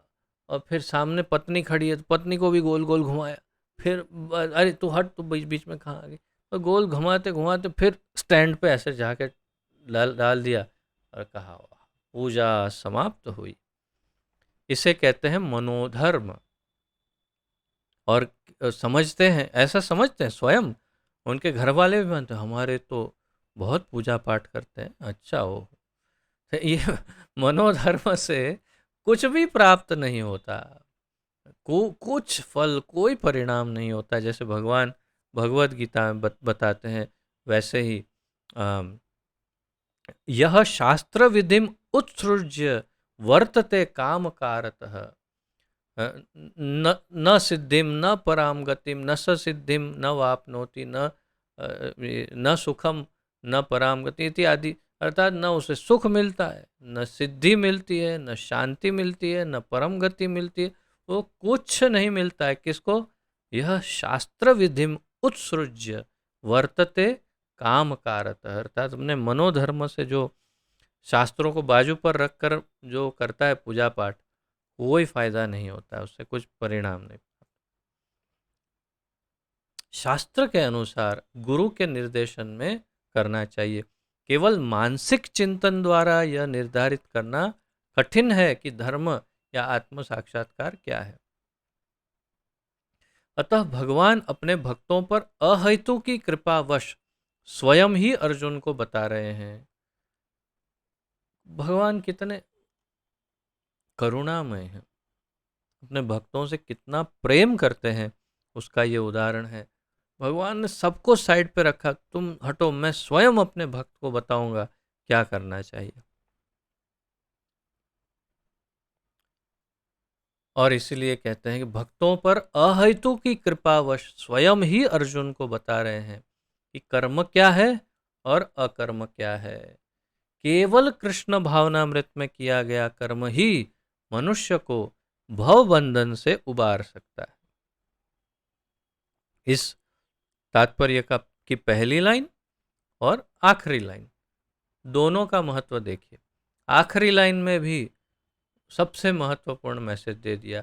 और फिर सामने पत्नी खड़ी है तो पत्नी को भी गोल गोल घुमाया, फिर अरे तू हट, तू बीच बीच में कहाँ आ गई, और गोल घुमाते घुमाते फिर स्टैंड पे ऐसे जाके डाल डाल दिया और कहा वाह पूजा समाप्त हुई। इसे कहते हैं मनोधर्म। और समझते हैं, ऐसा समझते हैं स्वयं, उनके घर वाले भी मानते हैं हमारे तो बहुत पूजा पाठ करते हैं। अच्छा हो, ये मनोधर्म से कुछ भी प्राप्त नहीं होता, कुछ फल, कोई परिणाम नहीं होता। जैसे भगवान भगवत गीता में बताते हैं वैसे ही यह शास्त्र विधिम उत्सृज्य वर्तते काम कारतः, न सिद्धिम न पराम गतिम न स सिद्धिम न वापनोति न सुखम न पराम गति इत्यादि। अर्थात न उसे सुख मिलता है, न सिद्धि मिलती है, न शांति मिलती है, न परम गति मिलती है, वो कुछ नहीं मिलता है। किसको? यह शास्त्र विधिम उत्सृज्य वर्तते काम कारत, अर्थात अपने मनोधर्म से जो शास्त्रों को बाजू पर रखकर जो करता है पूजा पाठ, कोई फायदा नहीं होता है, उससे कुछ परिणाम नहीं। शास्त्र के अनुसार गुरु के निर्देशन में करना चाहिए। केवल मानसिक चिंतन द्वारा यह निर्धारित करना कठिन है कि धर्म या आत्म साक्षात्कार क्या है। अतः भगवान अपने भक्तों पर अहेतु की कृपावश स्वयं ही अर्जुन को बता रहे हैं। भगवान कितने करुणामय हैं, अपने भक्तों से कितना प्रेम करते हैं, उसका ये उदाहरण है। भगवान ने सबको साइड पे रखा, तुम हटो, मैं स्वयं अपने भक्त को बताऊंगा क्या करना चाहिए। और इसलिए कहते हैं कि भक्तों पर अहेतु की कृपावश स्वयं ही अर्जुन को बता रहे हैं कि कर्म क्या है और अकर्म क्या है। केवल कृष्ण भावनामृत में किया गया कर्म ही मनुष्य को भव बंधन से उबार सकता है। इस तात्पर्य का की पहली लाइन और आखिरी लाइन दोनों का महत्व देखिए। आखिरी लाइन में भी सबसे महत्वपूर्ण मैसेज दे दिया,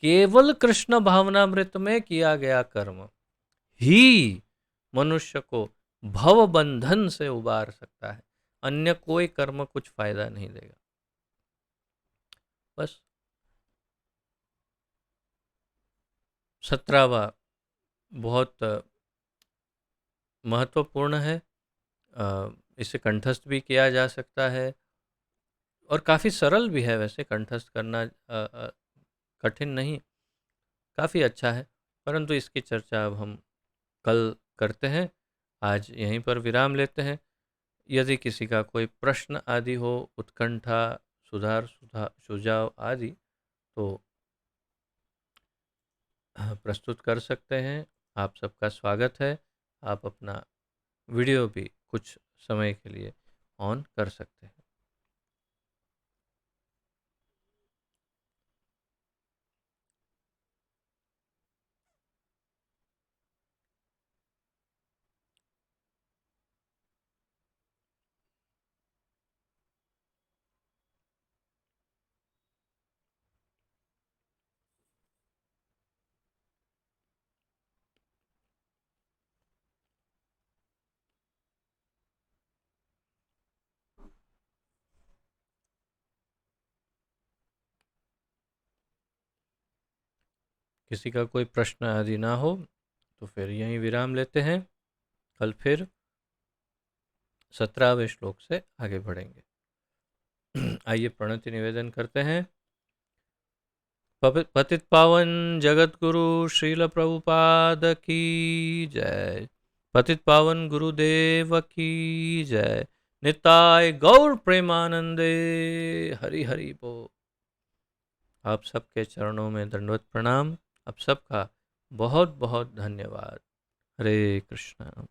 केवल कृष्ण भावनामृत में किया गया कर्म ही मनुष्य को भव बंधन से उबार सकता है, अन्य कोई कर्म कुछ फायदा नहीं देगा। बस 17वां बहुत महत्वपूर्ण है, इसे कंठस्थ भी किया जा सकता है और काफ़ी सरल भी है, वैसे कंठस्थ करना कठिन नहीं, काफ़ी अच्छा है। परंतु इसकी चर्चा अब हम कल करते हैं। आज यहीं पर विराम लेते हैं। यदि किसी का कोई प्रश्न आदि हो, उत्कंठा, सुझाव आदि, तो प्रस्तुत कर सकते हैं। आप सबका स्वागत है। आप अपना वीडियो भी कुछ समय के लिए ऑन कर सकते हैं। किसी का कोई प्रश्न आदि ना हो तो फिर यहीं विराम लेते हैं। कल फिर 17वें श्लोक से आगे बढ़ेंगे। आइए प्रणति निवेदन करते हैं। पतित पावन जगत गुरु श्रील प्रभुपाद की जय। पतित पावन गुरुदेव की जय। निताय गौर प्रेमानंदे। हरि हरि बोल। आप सबके चरणों में दंडवत प्रणाम। आप सबका बहुत बहुत धन्यवाद। हरे कृष्णा।